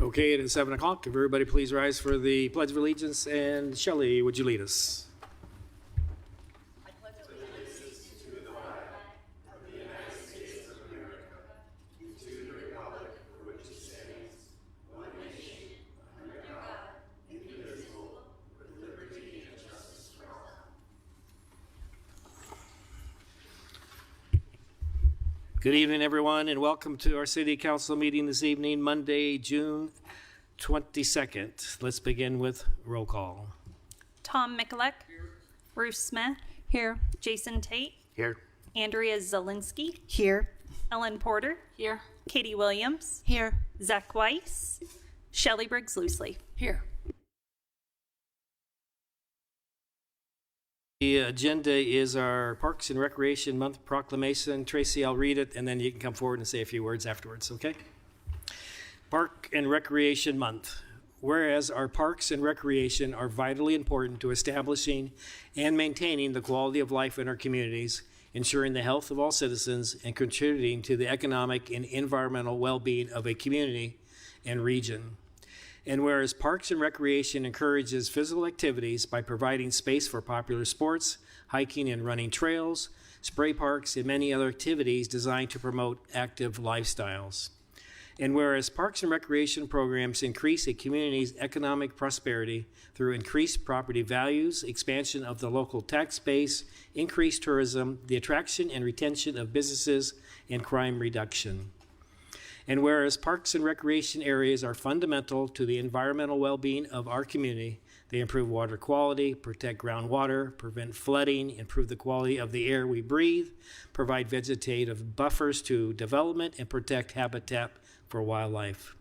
Okay, it is 7 o'clock. If everybody please rise for the Pledge of Allegiance, and Shelley, would you lead us? Good evening, everyone, and welcome to our City Council meeting this evening, Monday, June 22nd. Let's begin with roll call. Tom Mikulek. Ruth Smith. Here. Jason Tate. Here. Andrea Zielinski. Here. Ellen Porter. Here. Katie Williams. Here. Zach Weiss. Shelley Briggs Loosely. Here. The agenda is our Parks and Recreation Month proclamation. Tracy, I'll read it, and then you can come forward and say a few words afterwards, okay? Park and Recreation Month. Whereas our parks and recreation are vitally important to establishing and maintaining the quality of life in our communities, ensuring the health of all citizens, and contributing to the economic and environmental well-being of a community and region. And whereas Parks and Recreation encourages physical activities by providing space for popular sports, hiking and running trails, spray parks, and many other activities designed to promote active lifestyles. And whereas Parks and Recreation programs increase a community's economic prosperity through increased property values, expansion of the local tax base, increased tourism, the attraction and retention of businesses, and crime reduction. And whereas parks and recreation areas are fundamental to the environmental well-being of our community, they improve water quality, protect groundwater, prevent flooding, improve the quality of the air we breathe, provide vegetative buffers to development, and protect habitat for wildlife.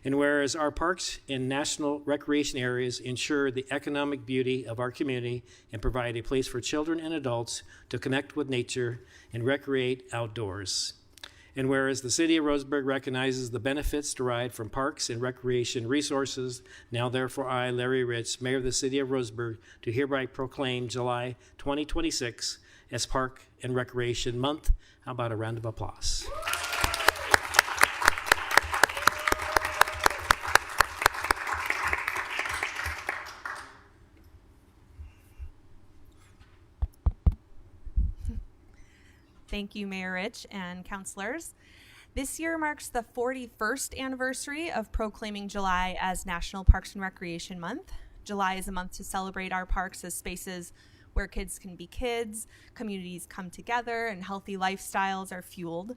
And whereas our parks and national recreation areas ensure the economic beauty of our community and provide a place for children and adults to connect with nature and recreate outdoors. And whereas the City of Roseburg recognizes the benefits derived from parks and recreation resources, now therefore I, Larry Rich, Mayor of the City of Roseburg, do hereby proclaim July 2026 as Park and Recreation Month. How about a round of applause? Thank you, Mayor Rich and councilors. This year marks the 41st anniversary of proclaiming July as National Parks and Recreation Month. July is a month to celebrate our parks as spaces where kids can be kids, communities come together, and healthy lifestyles are fueled.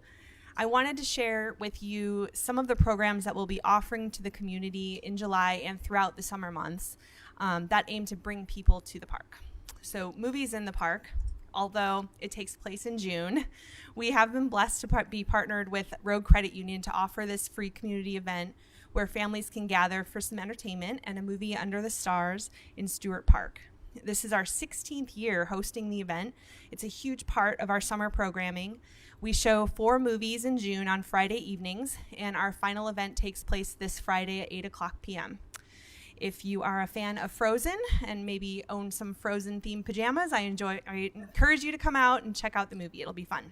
I wanted to share with you some of the programs that we'll be offering to the community in July and throughout the summer months that aim to bring people to the park. So, Movies in the Park. Although it takes place in June, we have been blessed to be partnered with Rogue Credit Union to offer this free community event where families can gather for some entertainment and a movie under the stars in Stewart Park. This is our 16th year hosting the event. It's a huge part of our summer programming. We show 4 movies in June on Friday evenings, and our final event takes place this Friday at 8 o'clock p.m. If you are a fan of Frozen and maybe own some Frozen-themed pajamas, I encourage you to come out and check out the movie. It'll be fun.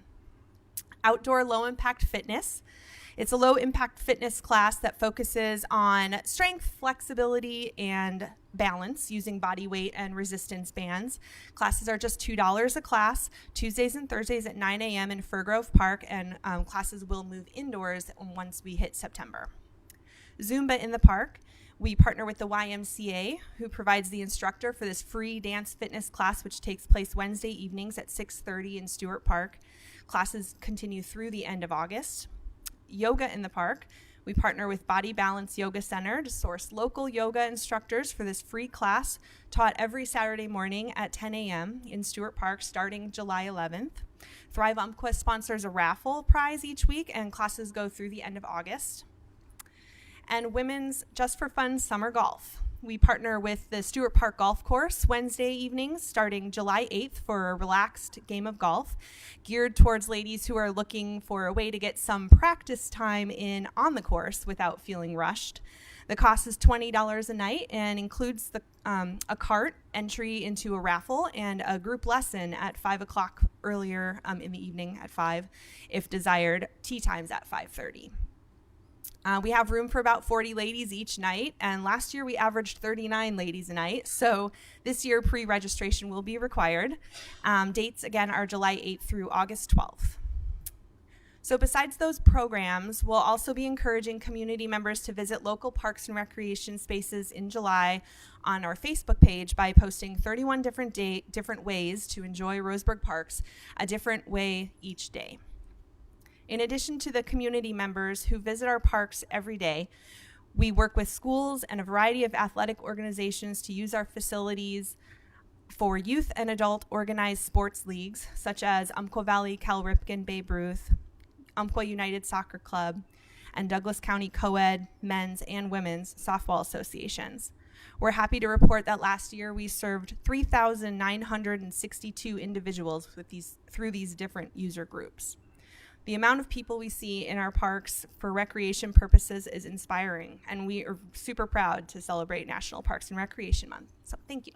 Outdoor Low-Impact Fitness. It's a low-impact fitness class that focuses on strength, flexibility, and balance using body weight and resistance bands. Classes are just $2 a class, Tuesdays and Thursdays at 9 a.m. in Fir Grove Park, and classes will move indoors once we hit September. Zumba in the Park. We partner with the YMCA, who provides the instructor for this free dance fitness class, which takes place Wednesday evenings at 6:30 in Stewart Park. Classes continue through the end of August. Yoga in the Park. We partner with Body Balance Yoga Center to source local yoga instructors for this free class taught every Saturday morning at 10 a.m. in Stewart Park starting July 11th. Thrive Umpqua sponsors a raffle prize each week, and classes go through the end of August. And Women's Just for Fun Summer Golf. We partner with the Stewart Park Golf Course Wednesday evenings starting July 8th for a relaxed game of golf geared towards ladies who are looking for a way to get some practice time in on the course without feeling rushed. The cost is $20 a night and includes a cart entry into a raffle and a group lesson at 5 o'clock earlier in the evening at 5 if desired, tea times at 5:30. We have room for about 40 ladies each night, and last year we averaged 39 ladies a night, so this year pre-registration will be required. Dates, again, are July 8th through August 12th. So besides those programs, we'll also be encouraging community members to visit local parks and recreation spaces in July on our Facebook page by posting 31 different ways to enjoy Roseburg Parks, a different way each day. In addition to the community members who visit our parks every day, we work with schools and a variety of athletic organizations to use our facilities for youth and adult organized sports leagues, such as Umpqua Valley Cal Ripken Babe Ruth, Umpqua United Soccer Club, and Douglas County Co-ed men's and women's softball associations. We're happy to report that last year we served 3,962 individuals through these different user groups. The amount of people we see in our parks for recreation purposes is inspiring, and we are super proud to celebrate National Parks and Recreation Month. So thank you.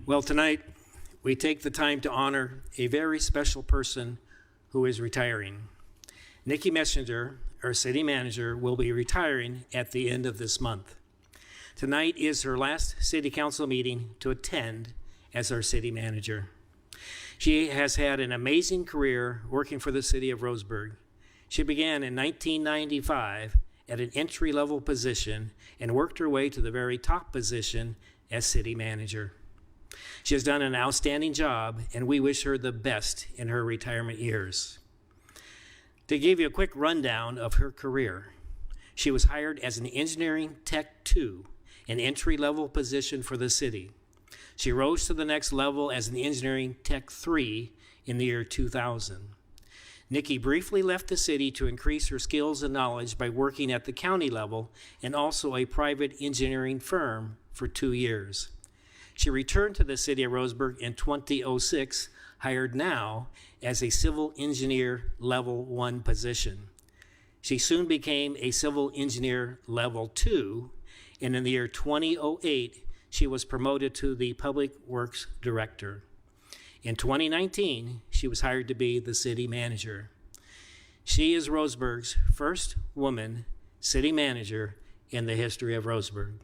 Well, tonight we take the time to honor a very special person who is retiring. Nikki Messenger, our city manager, will be retiring at the end of this month. Tonight is her last city council meeting to attend as our city manager. She has had an amazing career working for the city of Roseburg. She began in 1995 at an entry-level position and worked her way to the very top position as city manager. She has done an outstanding job, and we wish her the best in her retirement years. To give you a quick rundown of her career, she was hired as an Engineering Tech 2, an entry-level position for the city. She rose to the next level as an Engineering Tech 3 in the year 2000. Nikki briefly left the city to increase her skills and knowledge by working at the county level and also a private engineering firm for 2 years. She returned to the city of Roseburg in 2006, hired now as a civil engineer level 1 position. She soon became a civil engineer level 2, and in the year 2008, she was promoted to the public works director. In 2019, she was hired to be the city manager. She is Roseburg's first woman city manager in the history of Roseburg.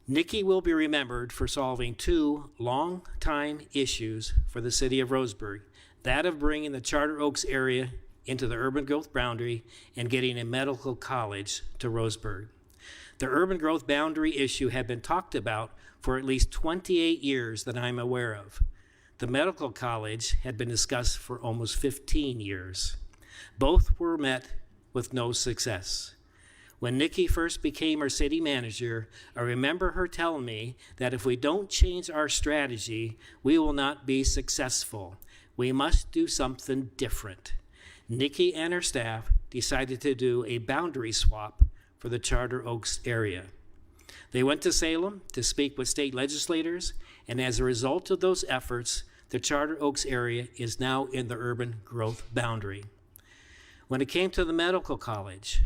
Nikki will be remembered for solving 2 long-time issues for the city of Roseburg, that of bringing the Charter Oaks area into the urban growth boundary and getting a medical college to Roseburg. The urban growth boundary issue had been talked about for at least 28 years that I'm aware of. The medical college had been discussed for almost 15 years. Both were met with no success. When Nikki first became our city manager, I remember her telling me that if we don't change our strategy, we will not be successful. We must do something different. Nikki and her staff decided to do a boundary swap for the Charter Oaks area. They went to Salem to speak with state legislators, and as a result of those efforts, the Charter Oaks area is now in the urban growth boundary. When it came to the medical college,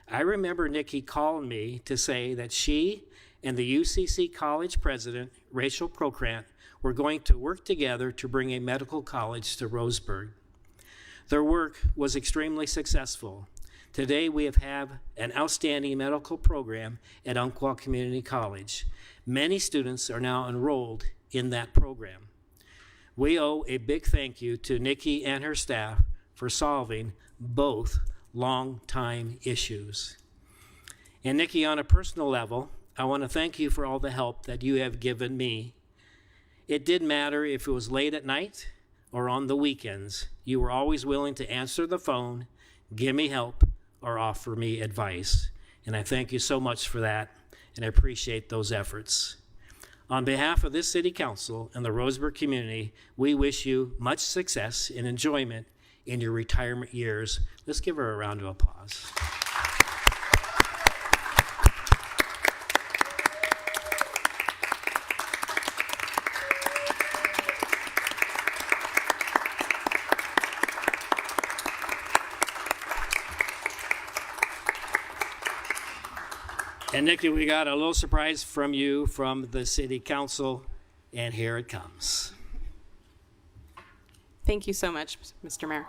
I remember Nikki calling me to say that she and the UCC college president, Rachel Procrant, were going to work together to bring a medical college to Roseburg. Their work was extremely successful. Today we have an outstanding medical program at Umpqua Community College. Many students are now enrolled in that program. We owe a big thank you to Nikki and her staff for solving both long-time issues. And Nikki, on a personal level, I want to thank you for all the help that you have given me. It didn't matter if it was late at night or on the weekends. You were always willing to answer the phone, give me help, or offer me advice. And I thank you so much for that, and I appreciate those efforts. On behalf of this City Council and the Roseburg community, we wish you much success and enjoyment in your retirement years. Let's give her a round of applause. And Nikki, we got a little surprise from you from the city council, and here it comes. Thank you so much, Mr. Mayor.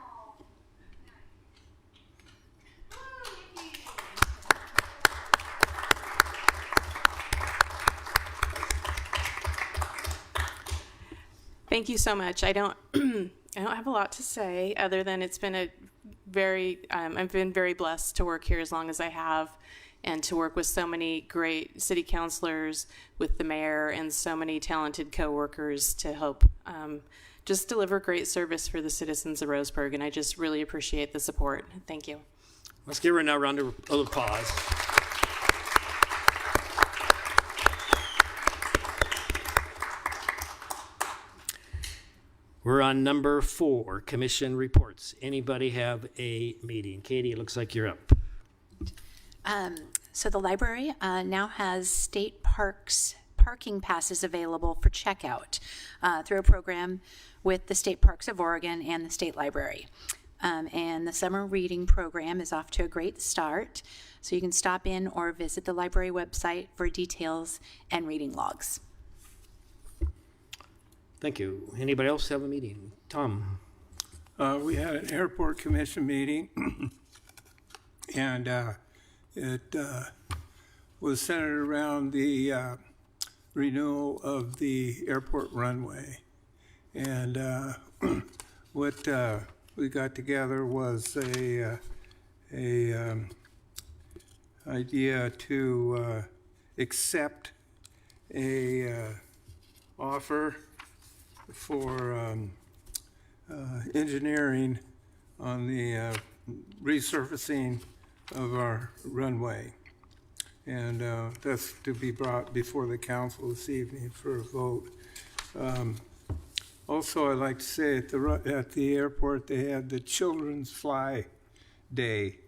Thank you so much. I don't have a lot to say other than it's been a very, I've been very blessed to work here as long as I have and to work with so many great city councilors, with the mayor, and so many talented coworkers to help just deliver great service for the citizens of Roseburg. And I just really appreciate the support. Thank you. Let's give her another round of applause. We're on number 4, commission reports. Anybody have a meeting? Katie, it looks like you're up. So the library now has state parks parking passes available for checkout through a program with the State Parks of Oregon and the State Library. And the summer reading program is off to a great start. So you can stop in or visit the library website for details and reading logs. Thank you. Anybody else have a meeting? Tom? We had an airport commission meeting, and it was centered around the renewal of the airport runway. And what we got together was a idea to accept a offer for engineering on the resurfacing of our runway. And that's to be brought before the council this evening for a vote. Also, I'd like to say at the airport, they had the Children's Fly Day,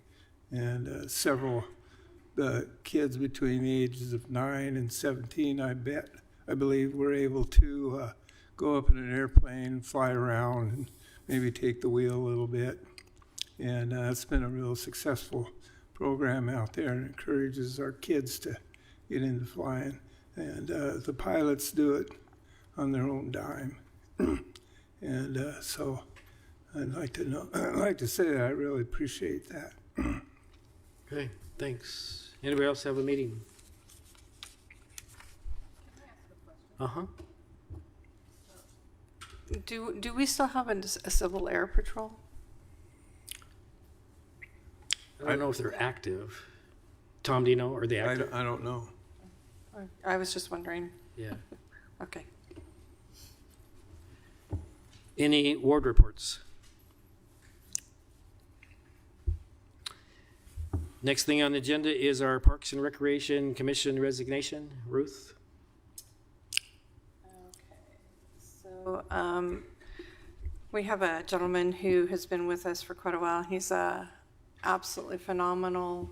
and several kids between the ages of 9 and 17, I believe, were able to go up in an airplane, fly around, and maybe take the wheel a little bit. And it's been a real successful program out there, and encourages our kids to get into flying. And the pilots do it on their own dime. And so I'd like to say that I really appreciate that. Okay, thanks. Anybody else have a meeting? Uh-huh. Do we still have a civil air patrol? I don't know if they're active. Tom, do you know? Are they I active? don't know. I was just wondering. Yeah. Okay. Any ward reports? Next thing on the agenda is our Parks and Recreation Commission resignation. Ruth? So we have a gentleman who has been with us for quite a while. He's a absolutely phenomenal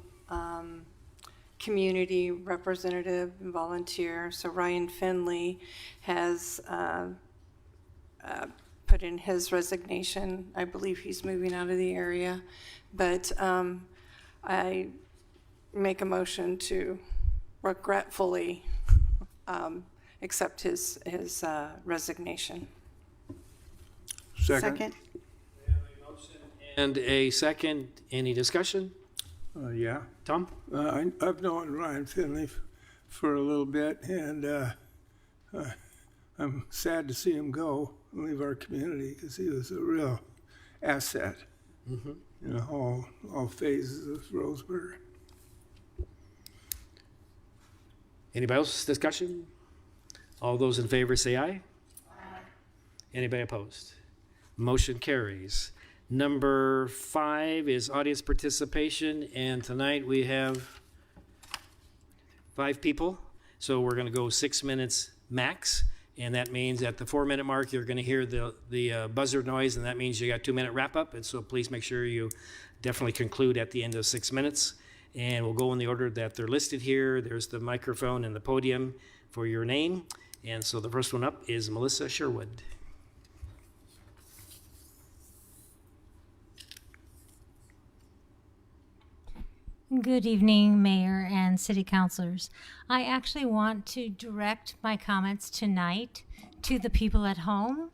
community representative and volunteer. So Ryan Finley has put in his resignation. I believe he's moving out of the area, but I make a motion to regretfully accept his resignation. Second? And a second. Any discussion? Yeah. Tom? I've known Ryan Finley for a little bit, and I'm sad to see him go and leave our community, because he was a real asset in all phases of Roseburg. Anybody else discussion? All those in favor say aye. Aye. Anybody opposed? Motion carries. Number 5 is audience participation, and tonight we have 5 people. So we're going to go 6 minutes max, and that means at the 4-minute mark you're going to hear the buzzer noise, and that means you got 2-minute wrap up. And so please make sure you definitely conclude at the end of 6 minutes. And we'll go in the order that they're listed here. There's the microphone and the podium for your name. And so the first one up is Melissa Sherwood. Good evening, Mayor and City Councilors. I actually want to direct my comments tonight to the people at home.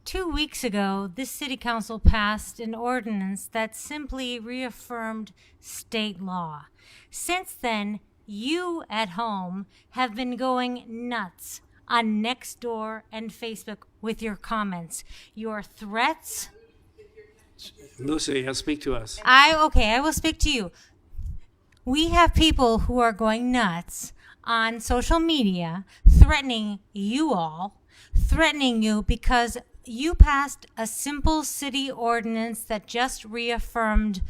2 weeks ago, this City Council passed an ordinance that simply reaffirmed state law. Since then, you at home have been going nuts on Nextdoor and Facebook with your comments, your threats. Melissa, you speak to us. I will speak to you. We have people who are going nuts on social media, threatening you all, threatening you because you passed a simple city ordinance that just reaffirmed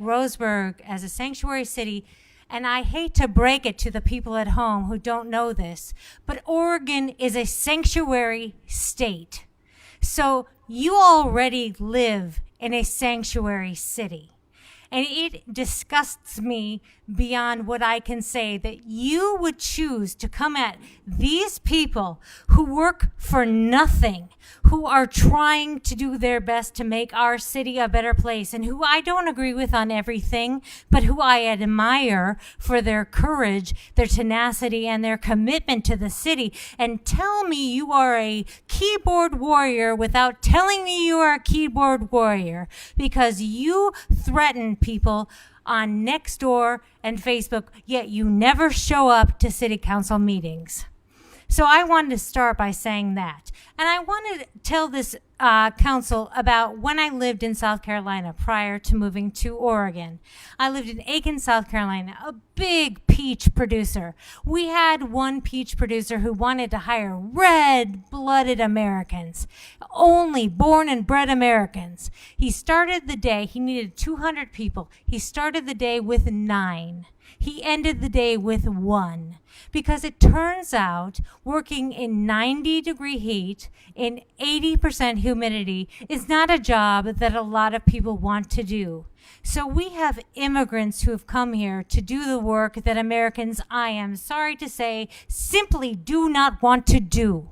Roseburg as a sanctuary city. And I hate to break it to the people at home who don't know this, but Oregon is a sanctuary state. So you already live in a sanctuary city. And it disgusts me beyond what I can say that you would choose to come at these people who work for nothing, who are trying to do their best to make our city a better place, and who I don't agree with on everything, but who I admire for their courage, their tenacity, and their commitment to the city. And tell me you are a keyboard warrior without telling me you are a keyboard warrior, because you threaten people on Nextdoor and Facebook, yet you never show up to city council meetings. So I wanted to start by saying that. And I wanted to tell this council about when I lived in South Carolina prior to moving to Oregon. I lived in Aiken, South Carolina, a big peach producer. We had one peach producer who wanted to hire red-blooded Americans, only born and bred Americans. He started the day, he needed 200 people. He started the day with 9. He ended the day with 1. Because it turns out working in 90-degree heat in 80% humidity is not a job that a lot of people want to do. So we have immigrants who have come here to do the work that Americans, I am sorry to say, simply do not want to do.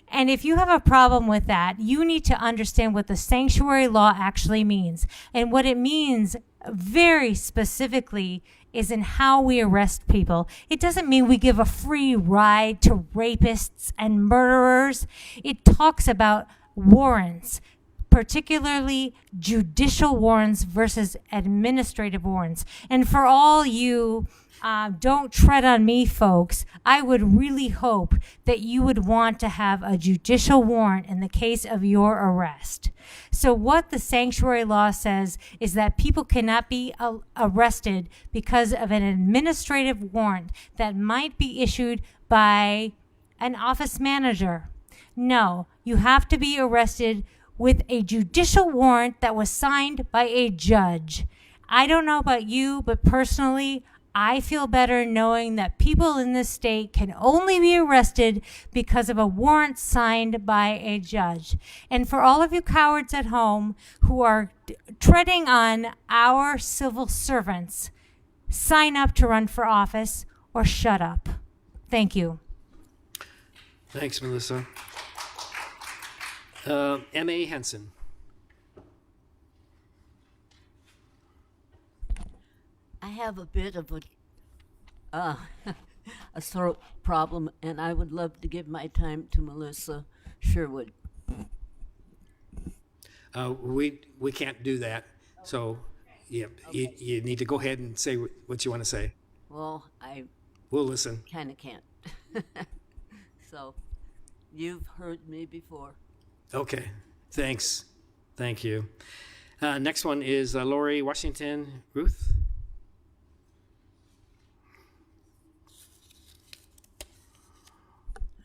And if you have a problem with that, you need to understand what the sanctuary law actually means. And what it means very specifically is in how we arrest people. It doesn't mean we give a free ride to rapists and murderers. It talks about warrants, particularly judicial warrants versus administrative warrants. And for all you don't tread on me folks, I would really hope that you would want to have a judicial warrant in the case of your arrest. So what the sanctuary law says is that people cannot be arrested because of an administrative warrant that might be issued by an office manager. No, you have to be arrested with a judicial warrant that was signed by a judge. I don't know about you, but personally, I feel better knowing that people in this state can only be arrested because of a warrant signed by a judge. And for all of you cowards at home who are treading on our civil servants, sign up to run for office or shut up. Thank you. Thanks, Melissa. M.A. Henson. I have a bit of a throat problem, and I would love to give my time to Melissa Sherwood. We can't do that. So, yeah, you need to go ahead and say what you want to say. Well, I We'll listen. kind of can't. So, you've heard me before. Okay. Thanks. Thank you. Next one is Lori Washington Ruth.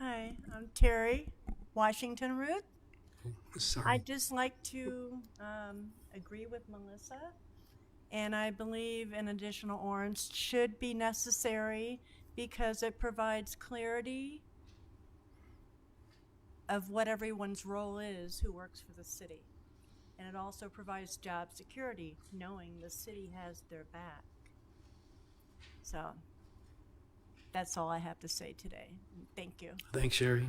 Hi, I'm Terry Washington Root. Sorry. I'd just like to agree with Melissa, and I believe an additional ordinance should be necessary because it provides clarity of what everyone's role is who works for the city. And it also provides job security, knowing the city has their back. So that's all I have to say today. Thank you. Thanks, Sherry.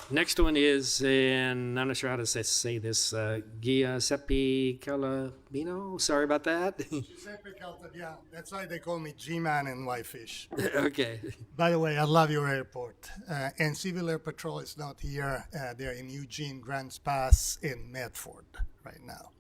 Next one is in, I'm not sure how to say this, Giuseppe Calabino. Sorry about that. Giuseppe Caltabiano. That's why they call me G-Man and Whitefish. Okay. By the way, I love your airport. And Civil Air Patrol is not here. They're in Eugene, Grants Pass, in Medford right now.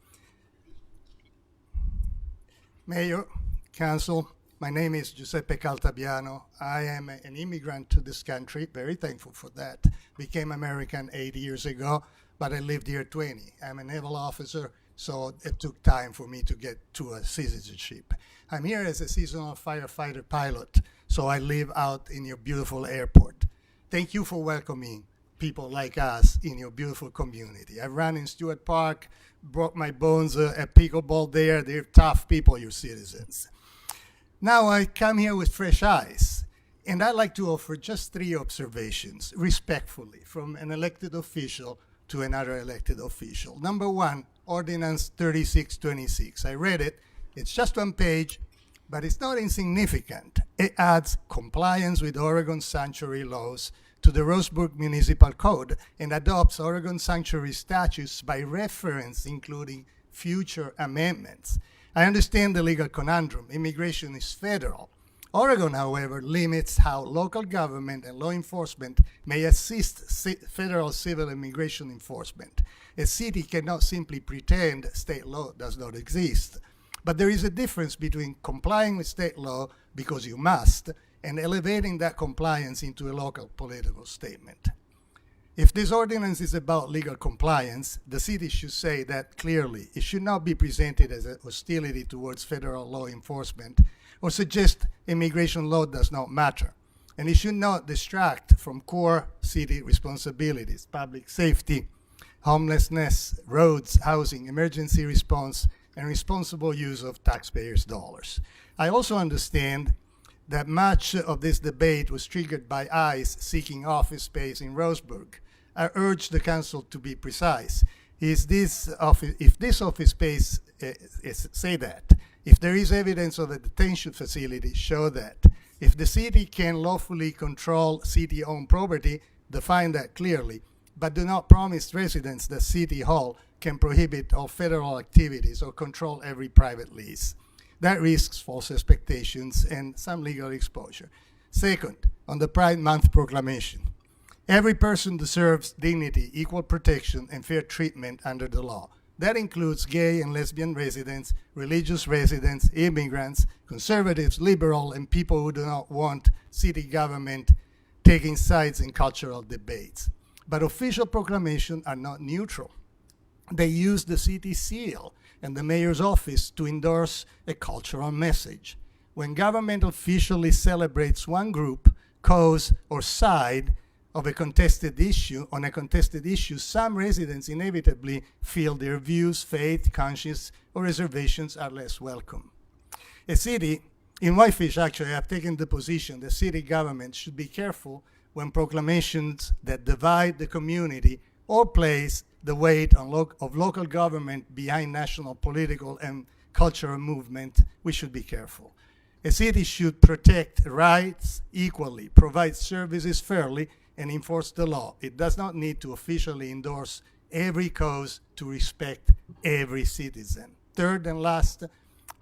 Mayor, Council, my name is Giuseppe Caltabiano. I am an immigrant to this country, very thankful for that. Became American 8 years ago, but I lived here 20. I'm a naval officer, so it took time for me to get to a citizenship. I'm here as a seasonal firefighter pilot, so I live out in your beautiful airport. Thank you for welcoming people like us in your beautiful community. I ran in Stewart Park, broke my bones at pickleball there. They're tough people, your citizens. Now I come here with fresh eyes, and I'd like to offer just 3 observations, respectfully, from an elected official to another elected official. Number 1, Ordinance 3626. I read it. It's just 1 page, but it's not insignificant. It adds compliance with Oregon sanctuary laws to the Roseburg Municipal Code and adopts Oregon sanctuary statutes by reference, including future amendments. I understand the legal conundrum. Immigration is federal. Oregon, however, limits how local government and law enforcement may assist federal civil immigration enforcement. A city cannot simply pretend state law does not exist. But there is a difference between complying with state law because you must and elevating that compliance into a local political statement. If this ordinance is about legal compliance, the city should say that clearly. It should not be presented as a hostility towards federal law enforcement or suggest immigration law does not matter. And it should not distract from core city responsibilities, public safety, homelessness, roads, housing, emergency response, and responsible use of taxpayers' dollars. I also understand that much of this debate was triggered by ICE seeking office space in Roseburg. I urge the council to be precise. If this office space say that, if there is evidence of a detention facility, show that. If the city can lawfully control city-owned property, define that clearly, but do not promise residents that City Hall can prohibit all federal activities or control every private lease. That risks false expectations and some legal exposure. Second, on the Pride Month proclamation. Every person deserves dignity, equal protection, and fair treatment under the law. That includes gay and lesbian residents, religious residents, immigrants, conservatives, liberal, and people who do not want city government taking sides in cultural debates. But official proclamations are not neutral. They use the city seal and the mayor's office to endorse a cultural message. When government officially celebrates one group, cause, or side of a contested issue, on a contested issue, some residents inevitably feel their views, faith, conscience, or reservations are less welcome. A city, in Whitefish actually, I've taken the position the city government should be careful when proclamations that divide the community or place the weight on of local government behind national political and cultural movement, we should be careful. A city should protect rights equally, provide services fairly, and enforce the law. It does not need to officially endorse every cause to respect every citizen. Third and last,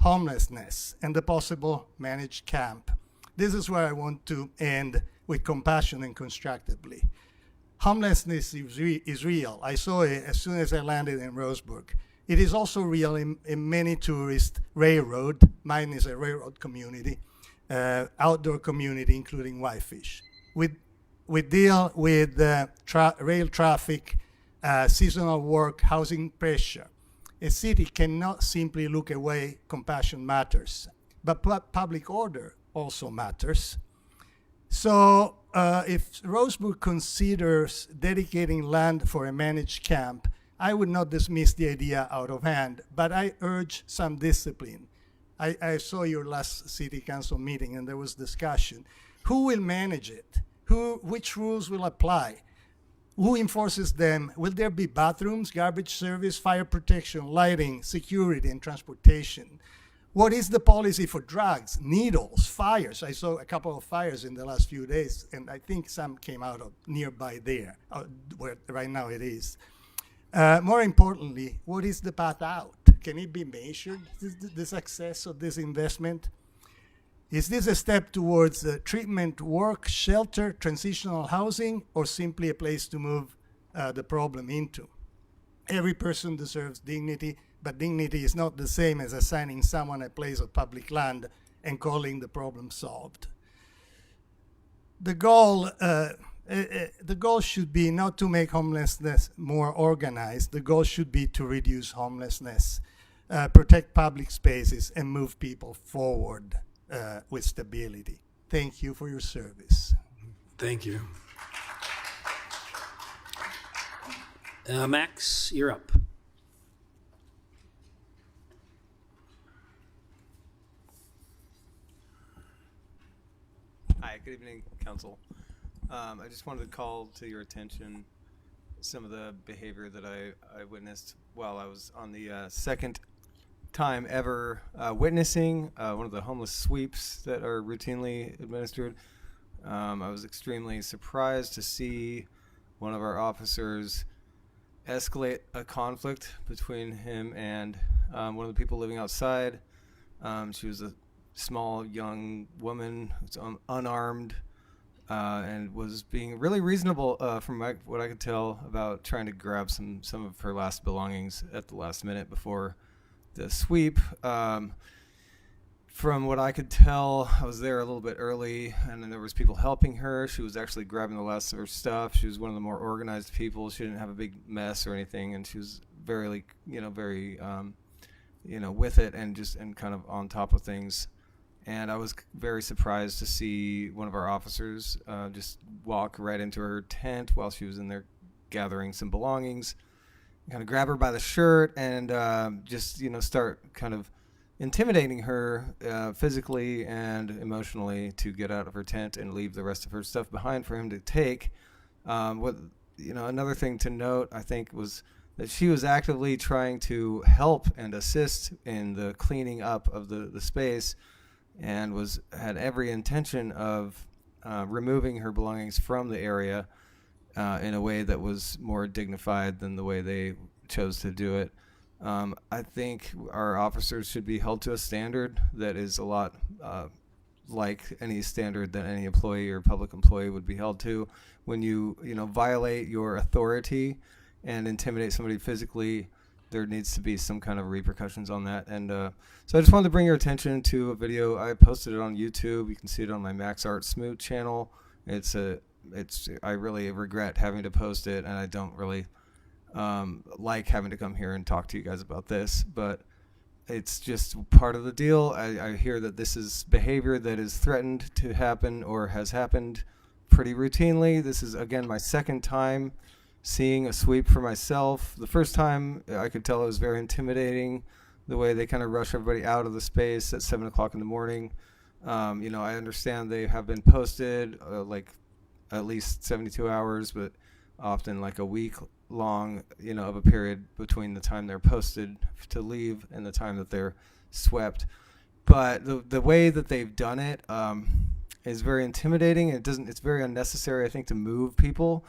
homelessness and the possible managed camp. This is where I want to end with compassion and constructively. Homelessness is real. I saw it as soon as I landed in Roseburg. It is also real in many tourist railroad. Mine is a railroad community, outdoor community, including Whitefish. We deal with rail traffic, seasonal work, housing pressure. A city cannot simply look away. Compassion matters. But public order also matters. So if Roseburg considers dedicating land for a managed camp, I would not dismiss the idea out of hand, but I urge some discipline. I saw your last city council meeting and there was discussion. Who will manage it? Which rules will apply? Who enforces them? Will there be bathrooms, garbage service, fire protection, lighting, security, and transportation? What is the policy for drugs, needles, fires? I saw a couple of fires in the last few days, and I think some came out of nearby there, where right now it is. More importantly, what is the path out? Can it be measured, the success of this investment? Is this a step towards treatment, work, shelter, transitional housing, or simply a place to move the problem into? Every person deserves dignity, but dignity is not the same as assigning someone a place of public land and calling the problem solved. The goal should be not to make homelessness more organized. The goal should be to reduce homelessness, protect public spaces, and move people forward with stability. Thank you for your service. Thank you. Max, you're up. Hi, good evening, Council. I just wanted to call to your attention some of the behavior that I witnessed while I was on the second time ever witnessing one of the homeless sweeps that are routinely administered. I was extremely surprised to see one of our officers escalate a conflict between him and one of the people living outside. She was a small young woman who's unarmed and was being really reasonable from what I could tell about trying to grab some of her last belongings at the last minute before the sweep. From what I could tell, I was there a little bit early, and then there was people helping her. She was actually grabbing the last of her stuff. She was one of the more organized people. She didn't have a big mess or anything, and she was very with it and kind of on top of things. And I was very surprised to see one of our officers just walk right into her tent while she was in there gathering some belongings, kind of grab her by the shirt and start kind of intimidating her physically and emotionally to get out of her tent and leave the rest of her stuff behind for him to take. Another thing to note, I think, was that she was actively trying to help and assist in the cleaning up of the space, and had every intention of removing her belongings from the area in a way that was more dignified than the way they chose to do it. I think our officers should be held to a standard that is a lot like any standard that any employee or public employee would be held to. When you violate your authority and intimidate somebody physically, there needs to be some kind of repercussions on that. And so I just wanted to bring your attention to a video. I posted it on YouTube. You can see it on my Max Art Smoot channel. I really regret having to post it, and I don't really like having to come here and talk to you guys about this, but it's just part of the deal. I hear that this is behavior that is threatened to happen or has happened pretty routinely. This is, again, my second time seeing a sweep for myself. The first time, I could tell it was very intimidating, the way they kind of rush everybody out of the space at 7 o'clock in the morning. I understand they have been posted like at least 72 hours, but often like a week long, of a period between the time they're posted to leave and the time that they're swept. But the way that they've done it is very intimidating. It's very unnecessary, I think, to move people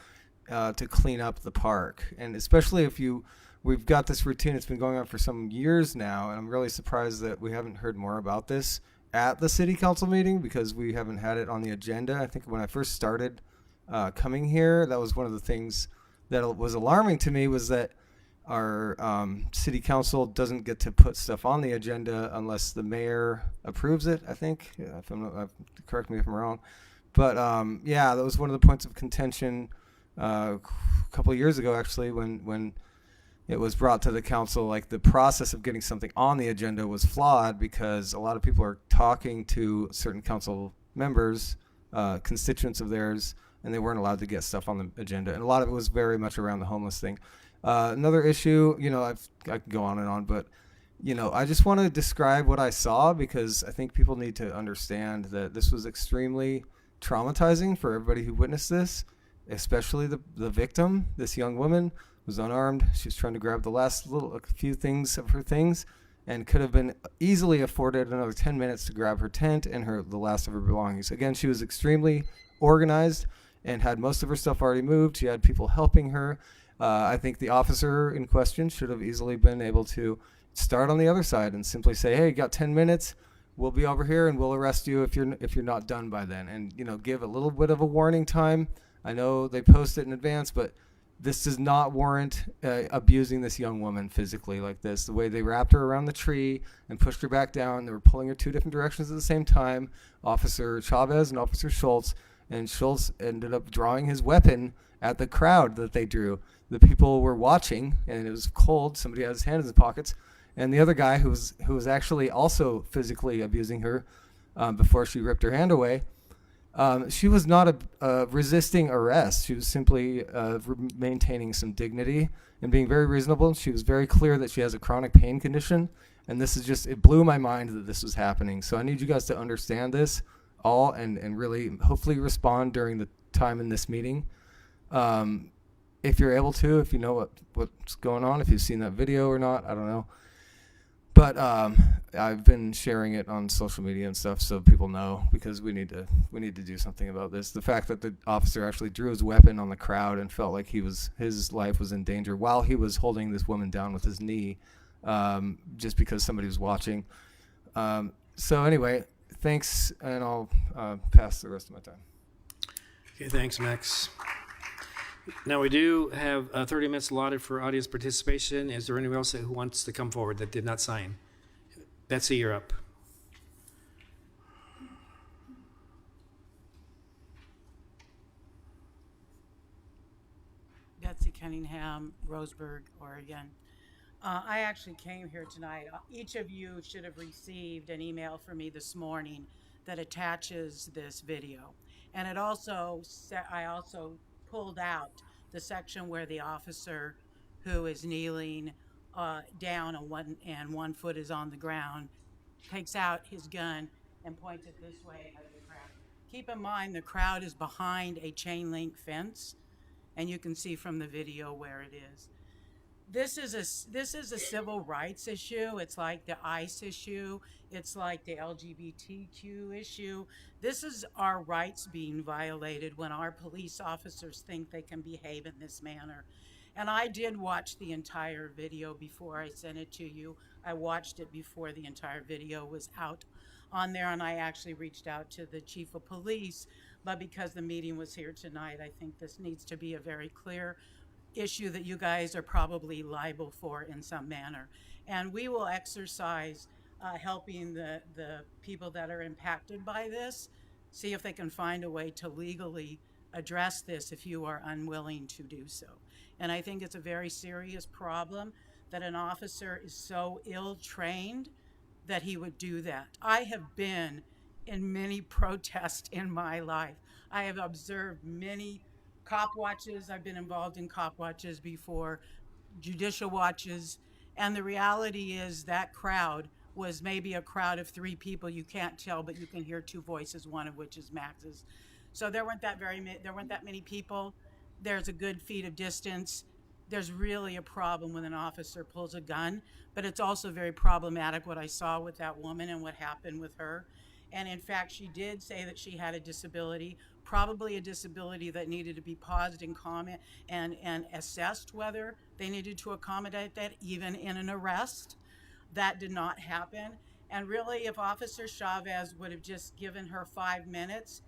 to clean up the park. And especially we've got this routine, it's been going on for some years now, and I'm really surprised that we haven't heard more about this at the city council meeting, because we haven't had it on the agenda. I think when I first started coming here, that was one of the things that was alarming to me, was that our city council doesn't get to put stuff on the agenda unless the mayor approves it, I think. Correct me if I'm wrong. But that was one of the points of contention a couple of years ago, actually, when it was brought to the council. Like, the process of getting something on the agenda was flawed because a lot of people are talking to certain council members, constituents of theirs, and they weren't allowed to get stuff on the agenda. And a lot of it was very much around the homeless thing. Another issue, I can go on and on, but, I just want to describe what I saw, because I think people need to understand that this was extremely traumatizing for everybody who witnessed this, especially the victim. This young woman was unarmed. She was trying to grab the last few things of her things, and could have been easily afforded another 10 minutes to grab her tent and the last of her belongings. Again, she was extremely organized and had most of her stuff already moved. She had people helping her. I think the officer in question should have easily been able to start on the other side and simply say, hey, you got 10 minutes. We'll be over here and we'll arrest you if you're not done by then. And, give a little bit of a warning time. I know they post it in advance, but this does not warrant abusing this young woman physically like this. The way they wrapped her around the tree and pushed her back down, they were pulling her two different directions at the same time, Officer Chavez and Officer Schultz, and Schultz ended up drawing his weapon at the crowd that they drew. The people were watching, and it was cold. Somebody had his hand in his pockets, and the other guy who was actually also physically abusing her before she ripped her hand away. She was not a resisting arrest. She was simply maintaining some dignity and being very reasonable. She was very clear that she has a chronic pain condition, and it blew my mind that this was happening. So I need you guys to understand this all and really hopefully respond during the time in this meeting. If you're able to, if you know what's going on, if you've seen that video or not, I don't know. But I've been sharing it on social media and stuff so people know, because we need to do something about this. The fact that the officer actually drew his weapon on the crowd and felt like his life was in danger while he was holding this woman down with his knee, just because somebody was watching. So anyway, thanks, and I'll pass the rest of my time. Okay, thanks, Max. Now, we do have 30 minutes allotted for audience participation. Is there anyone else who wants to come forward that did not sign? Betsy, you're up. Betsy Cunningham, Roseburg, Oregon. I actually came here tonight. Each of you should have received an email from me this morning that attaches this video. And I also pulled out the section where the officer who is kneeling down and one foot is on the ground takes out his gun and points it this way at the crowd. Keep in mind the crowd is behind a chain link fence, and you can see from the video where it is. This is a civil rights issue. It's like the ICE issue. It's like the LGBTQ issue. This is our rights being violated when our police officers think they can behave in this manner. And I did watch the entire video before I sent it to you. I watched it before the entire video was out on there, and I actually reached out to the chief of police. But because the meeting was here tonight, I think this needs to be a very clear issue that you guys are probably liable for in some manner. And we will exercise helping the people that are impacted by this, see if they can find a way to legally address this if you are unwilling to do so. And I think it's a very serious problem that an officer is so ill-trained that he would do that. I have been in many protests in my life. I have observed many cop watches. I've been involved in cop watches before, judicial watches, and the reality is that crowd was maybe a crowd of 3 people. You can't tell, but you can hear 2 voices, one of which is Max's. So there weren't that many people. There's a good feet of distance. There's really a problem when an officer pulls a gun, but it's also very problematic what I saw with that woman and what happened with her. And in fact, she did say that she had a disability, probably a disability that needed to be paused and comment and assessed whether they needed to accommodate that even in an arrest. That did not happen. And really, if Officer Chavez would have just given her 5 minutes,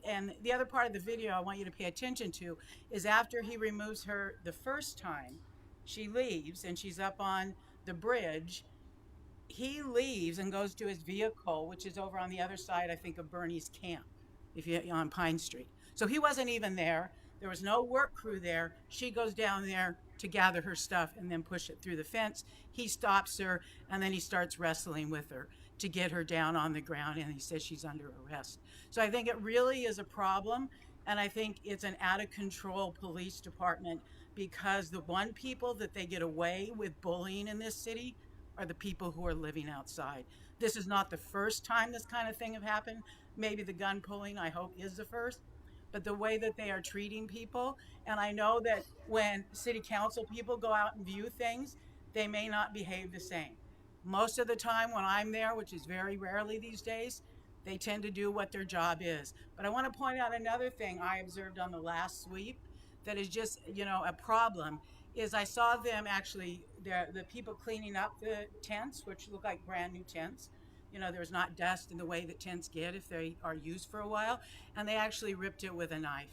and the other part of the video I want you to pay attention to is after he removes her the first time, she leaves and she's up on the bridge. He leaves and goes to his vehicle, which is over on the other side, I think, of Bernie's camp, on Pine Street. So he wasn't even there. There was no work crew there. She goes down there to gather her stuff and then push it through the fence. He stops her, and then he starts wrestling with her to get her down on the ground, and he says she's under arrest. So I think it really is a problem, and I think it's an out-of-control police department, because the one people that they get away with bullying in this city are the people who are living outside. This is not the first time this kind of thing have happened. Maybe the gun pulling, I hope, is the first. But the way that they are treating people, and I know that when city council people go out and view things, they may not behave the same. Most of the time when I'm there, which is very rarely these days, they tend to do what their job is. But I want to point out another thing I observed on the last sweep that is just, a problem, is I saw them actually, the people cleaning up the tents, which look like brand new tents. There's not dust in the way that tents get if they are used for a while. And they actually ripped it with a knife,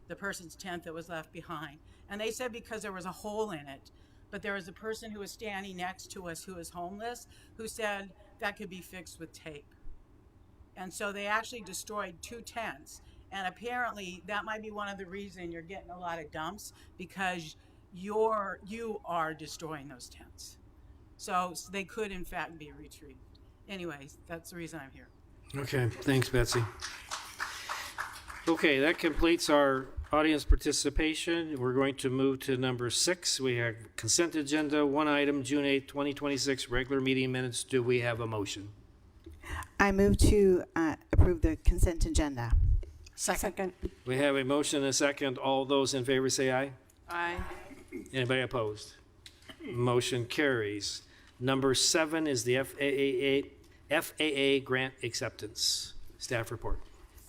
the person's tent that was left behind. And they said because there was a hole in it. But there was a person who was standing next to us who is homeless who said that could be fixed with tape. And so they actually destroyed 2 tents. And apparently that might be one of the reasons you're getting a lot of dumps, because you are destroying those tents. So they could in fact be retrieved. Anyways, that's the reason I'm here. Okay, thanks, Betsy. Okay, that completes our audience participation. We're going to move to number 6. We have consent agenda, one item, June 8, 2026, regular meeting minutes. Do we have a motion? I move to approve the consent agenda. Second. We have a motion and a second. All those in favor say aye. Aye. Anybody opposed? Motion carries. Number 7 is the FAA grant acceptance. Staff report.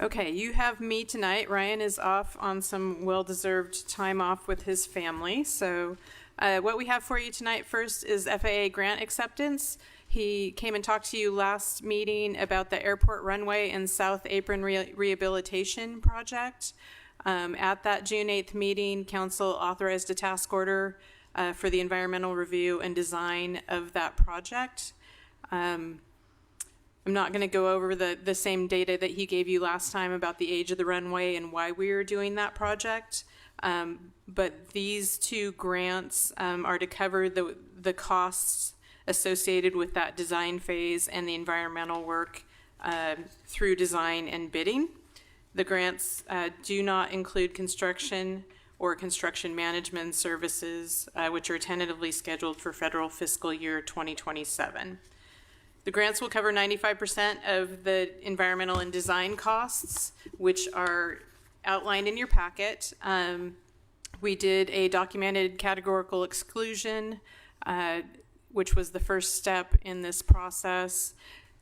Okay, you have me tonight. Ryan is off on some well-deserved time off with his family. So what we have for you tonight first is FAA grant acceptance. He came and talked to you last meeting about the airport runway and South Apron rehabilitation project. At that June 8th meeting, council authorized a task order for the environmental review and design of that project. I'm not going to go over the same data that he gave you last time about the age of the runway and why we were doing that project. But these 2 grants are to cover the costs associated with that design phase and the environmental work through design and bidding. The grants do not include construction or construction management services, which are tentatively scheduled for federal fiscal year 2027. The grants will cover 95% of the environmental and design costs, which are outlined in your packet. We did a documented categorical exclusion, which was the first step in this process.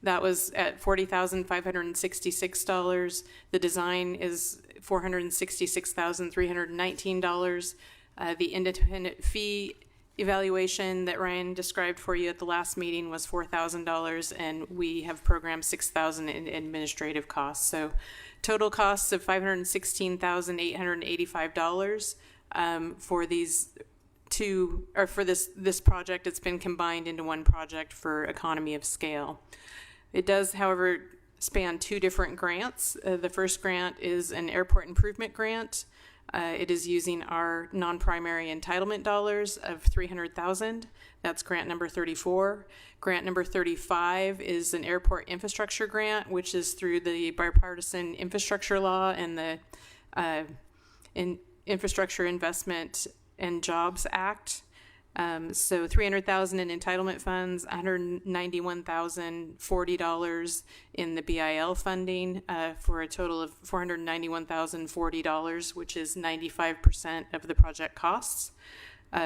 That was at $40,566. The design is $466,319. The independent fee evaluation that Ryan described for you at the last meeting was $4,000, and we have programmed $6,000 in administrative costs. So total costs of $516,885 for these 2, or for this project. It's been combined into one project for economy of scale. It does, however, span 2 different grants. The first grant is an airport improvement grant. It is using our non-primary entitlement dollars of $300,000. That's grant number 34. Grant number 35 is an airport infrastructure grant, which is through the bipartisan infrastructure law and the Infrastructure Investment and Jobs Act. So $300,000 in entitlement funds, $191,040 in the BIL funding, for a total of $491,040, which is 95% of the project costs.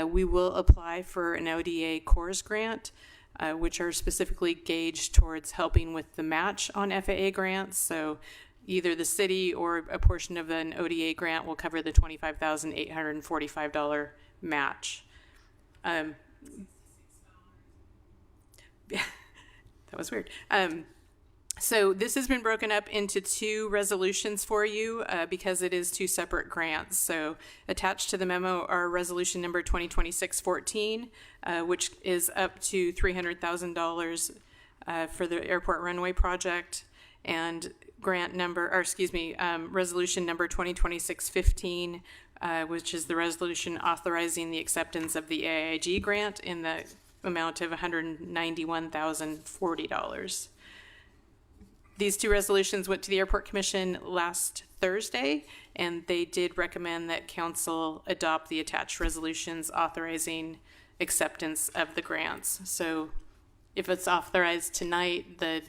We will apply for an ODA CORS grant, which are specifically gauged towards helping with the match on FAA grants. So either the city or a portion of an ODA grant will cover the $25,845 match. That was weird. So this has been broken up into 2 resolutions for you because it is 2 separate grants. So attached to the memo are resolution number 2026-14, which is up to $300,000 for the airport runway project, and resolution number 2026-15, which is the resolution authorizing the acceptance of the AIG grant in the amount of $191,040. These 2 resolutions went to the Airport Commission last Thursday, and they did recommend that council adopt the attached resolutions authorizing acceptance of the grants. So if it's authorized tonight, the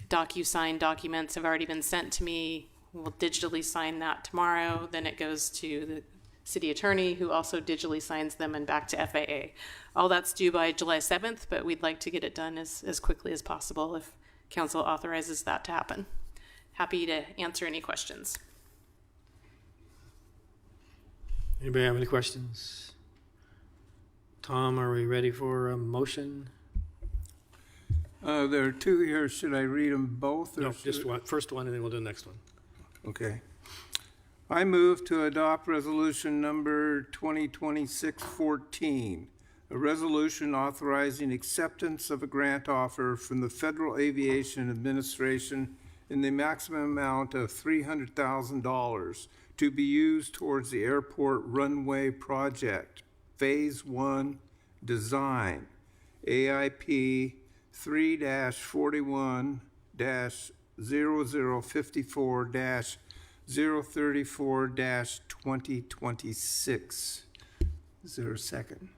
DocuSign documents have already been sent to me. We'll digitally sign that tomorrow. Then it goes to city attorney, who also digitally signs them and back to FAA. All that's due by July 7th, but we'd like to get it done as quickly as possible if council authorizes that to happen. Happy to answer any questions. Anybody have any questions? Tom, are we ready for a motion? There are two here. Should I read them both? Or No, should just one, first one, and then we'll do the next one. Okay. I move to adopt resolution number 2026-14, a resolution authorizing acceptance of a grant offer from the Federal Aviation Administration in the maximum amount of $300,000 to be used towards the airport runway project, Phase 1 Design, AIP 3-41-0054-034-2026. Is there a second?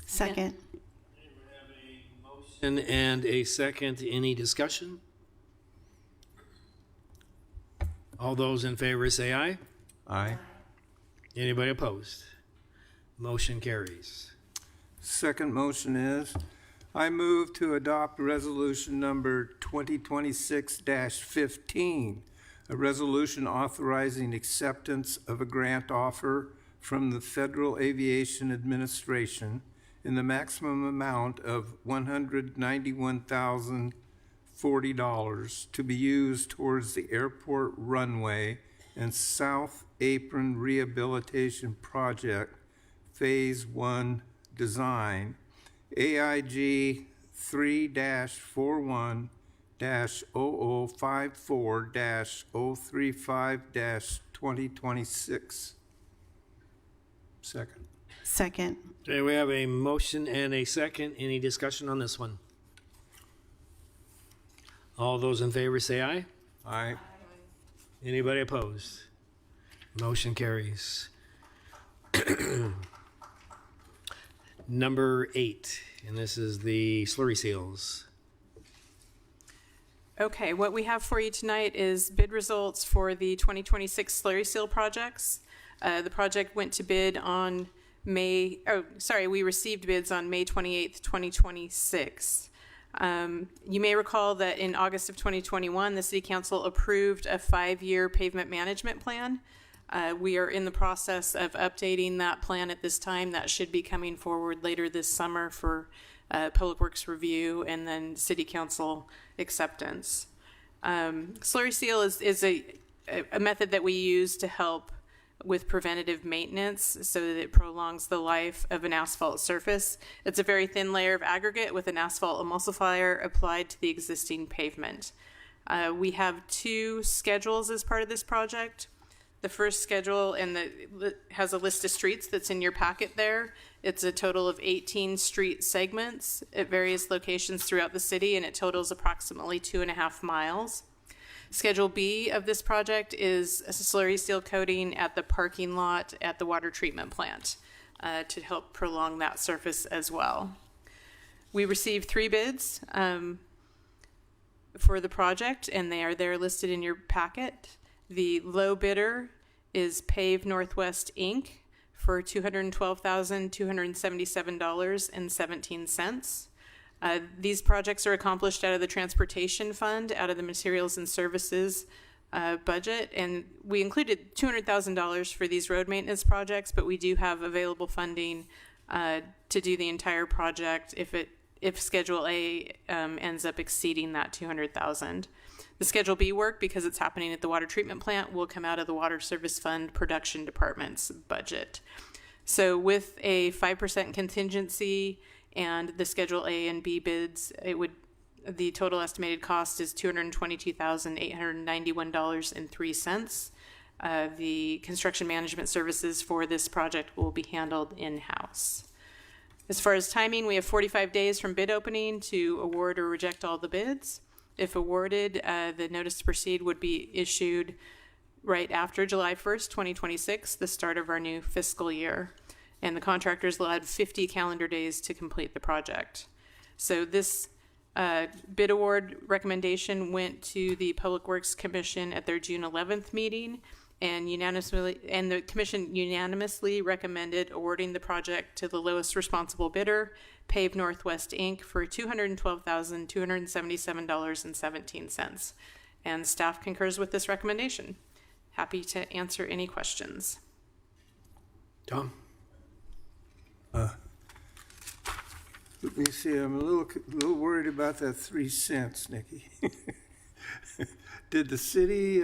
Second. And a second, any discussion? All those in favor say aye. Aye. Anybody opposed? Motion carries. Second motion is, I move to adopt resolution number 2026-15, a resolution authorizing acceptance of a grant offer from the Federal Aviation Administration in the maximum amount of $191,040 to be used towards the airport runway and south apron rehabilitation project, Phase 1 Design, AIG 3-41-0054-035-2026. Second. Second. Okay, we have a motion and a second. Any discussion on this one? All those in favor say aye. Aye. Anybody opposed? Motion carries. Number 8, and this is the slurry seals. Okay, what we have for you tonight is bid results for the 2026 slurry seal projects. The project went to bid on we received bids on May 28th, 2026. You may recall that in August of 2021, the City Council approved a 5-year pavement management plan. We are in the process of updating that plan at this time. That should be coming forward later this summer for Public Works review and then City Council acceptance. Slurry seal is a method that we use to help with preventative maintenance so that it prolongs the life of an asphalt surface. It's a very thin layer of aggregate with an asphalt emulsifier applied to the existing pavement. We have 2 schedules as part of this project. The first schedule has a list of streets that's in your packet there. It's a total of 18 street segments at various locations throughout the city, and it totals approximately 2.5 miles. Schedule B of this project is a slurry seal coating at the parking lot at the water treatment plant to help prolong that surface as well. We received 3 bids for the project, and they are there listed in your packet. The low bidder is Pave Northwest Inc. for $212,277.17. These projects are accomplished out of the Transportation Fund, out of the Materials and Services budget, and we included $200,000 for these road maintenance projects, but we do have available funding to do the entire project if Schedule A ends up exceeding that $200,000. The Schedule B work, because it's happening at the water treatment plant, will come out of the Water Service Fund Production Department's budget. So with a 5% contingency and the Schedule A and B bids, the total estimated cost is $222,891.03. The construction management services for this project will be handled in-house. As far as timing, we have 45 days from bid opening to award or reject all the bids. If awarded, the notice to proceed would be issued right after July 1st, 2026, the start of our new fiscal year. And the contractors will have 50 calendar days to complete the project. So this bid award recommendation went to the Public Works Commission at their June 11th meeting, and the commission unanimously recommended awarding the project to the lowest responsible bidder, Pave Northwest Inc., for $212,277.17. And staff concurs with this recommendation. Happy to answer any questions. Tom? Let me see, I'm a little worried about that 3 cents, Nikki. Did the city,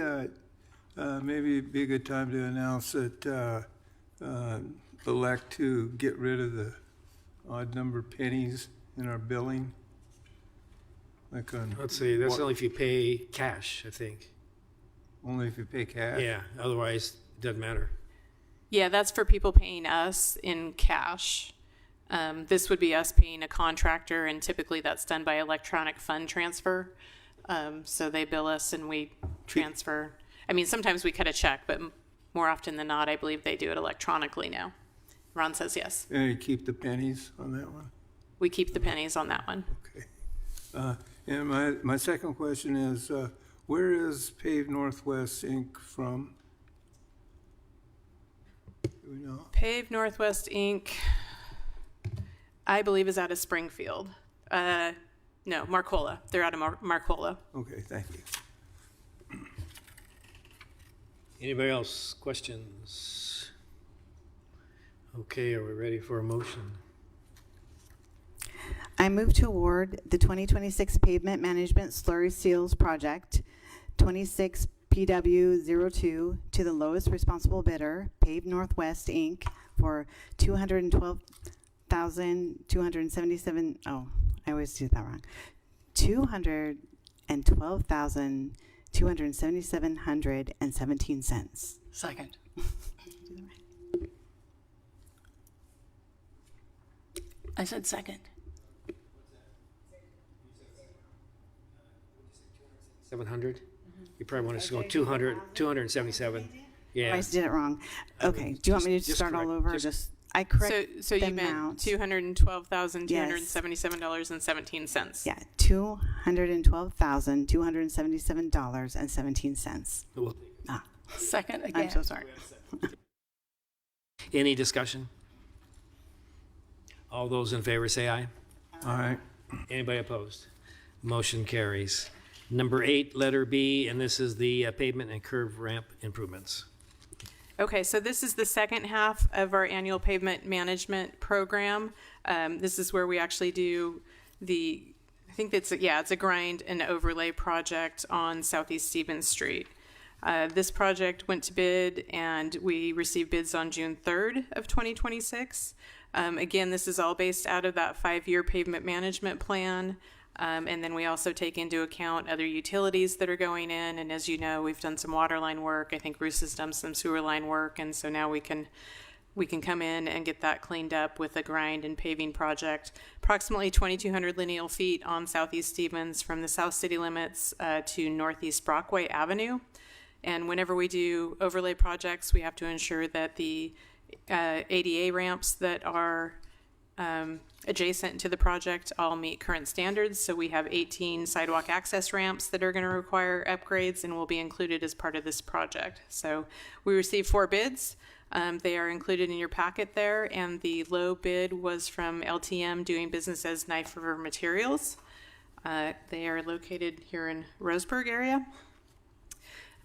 maybe it'd be a good time to announce that elect to get rid of the odd number pennies in our billing? Like on Let's see, that's only if you pay cash, I think. only if you pay cash? Yeah, otherwise, it doesn't matter. Yeah, that's for people paying us in cash. This would be us paying a contractor, and typically that's done by electronic fund transfer. So they bill us and we transfer. I mean, sometimes we cut a check, but more often than not, I believe they do it electronically now. Ron says yes. And you keep the pennies on that one? We keep the pennies on that one. Okay. And my second question is, where is Pave Northwest Inc. from? Do we know? Pave Northwest Inc., I believe, is out of Springfield. No, Marcola. They're out of Marcola. Okay, thank you. Anybody else? Questions? Okay, are we ready for a motion? I move to award the 2026 Pavement Management Slurry Seals Project 26 PW02 to the lowest responsible bidder, Pave Northwest Inc., for $212,277. Oh, I always do that wrong. $212,277.17. Second. I said second. 700? You probably want us to go 277. Yeah. I did it wrong. Okay. Do you want me to Just start all correct. over? I correct So you the meant amount. $212,277.17. Yeah, $212,277.17. Well, Ah, Second again. I'm so sorry. Any discussion? All those in favor say aye. All right. Anybody opposed? Motion carries. Number 8, letter B, and this is the pavement and curb ramp improvements. Okay, so this is the second half of our annual pavement management program. This is where we actually do it's a grind and overlay project on Southeast Stevens Street. This project went to bid and we received bids on June 3rd of 2026. Again, this is all based out of that 5-year pavement management plan. And then we also take into account other utilities that are going in. And as you know, we've done some water line work. I think Bruce has done some sewer line work. And so now we can come in and get that cleaned up with a grind and paving project. Approximately 2,200 lineal feet on Southeast Stevens from the South City limits to Northeast Brockway Avenue. And whenever we do overlay projects, we have to ensure that the ADA ramps that are adjacent to the project all meet current standards. So we have 18 sidewalk access ramps that are going to require upgrades and will be included as part of this project. So we received 4 bids. They are included in your packet there, and the low bid was from LTM, doing business as Knife River Materials. They are located here in Roseburg area.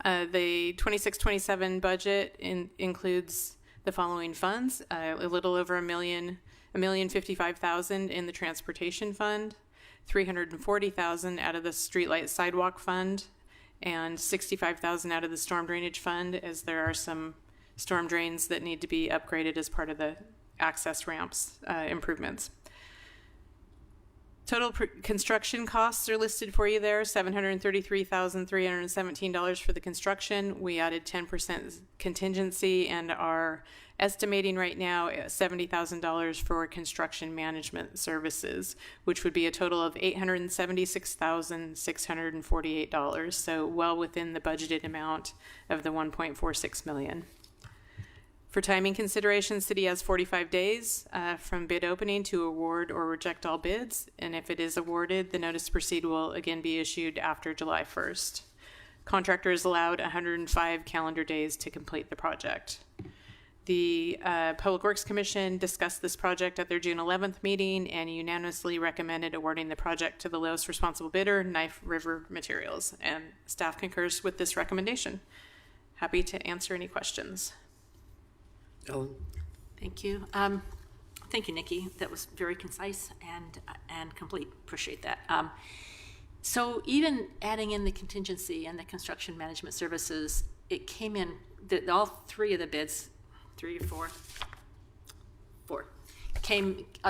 The 26-27 budget includes the following funds: a little over $1,055,000 in the transportation fund, $340,000 out of the streetlight sidewalk fund, and $65,000 out of the storm drainage fund, as there are some storm drains that need to be upgraded as part of the access ramps improvements. Total construction costs are listed for you there: $733,317 for the construction. We added 10% contingency and are estimating right now $70,000 for construction management services, which would be a total of $876,648. So well within the budgeted amount of the $1.46 million. For timing considerations, City has 45 days from bid opening to award or reject all bids. And if it is awarded, the notice to proceed will again be issued after July 1st. Contractor is allowed 105 calendar days to complete the project. The Public Works Commission discussed this project at their June 11th meeting and unanimously recommended awarding the project to the lowest responsible bidder, Knife River Materials, and staff concurs with this recommendation. Happy to answer any questions. Ellen? Thank you. Thank you, Nikki. That was very concise and complete. Appreciate that. So even adding in the contingency and the construction management services, it came in, all three of the bids, 3 or 4,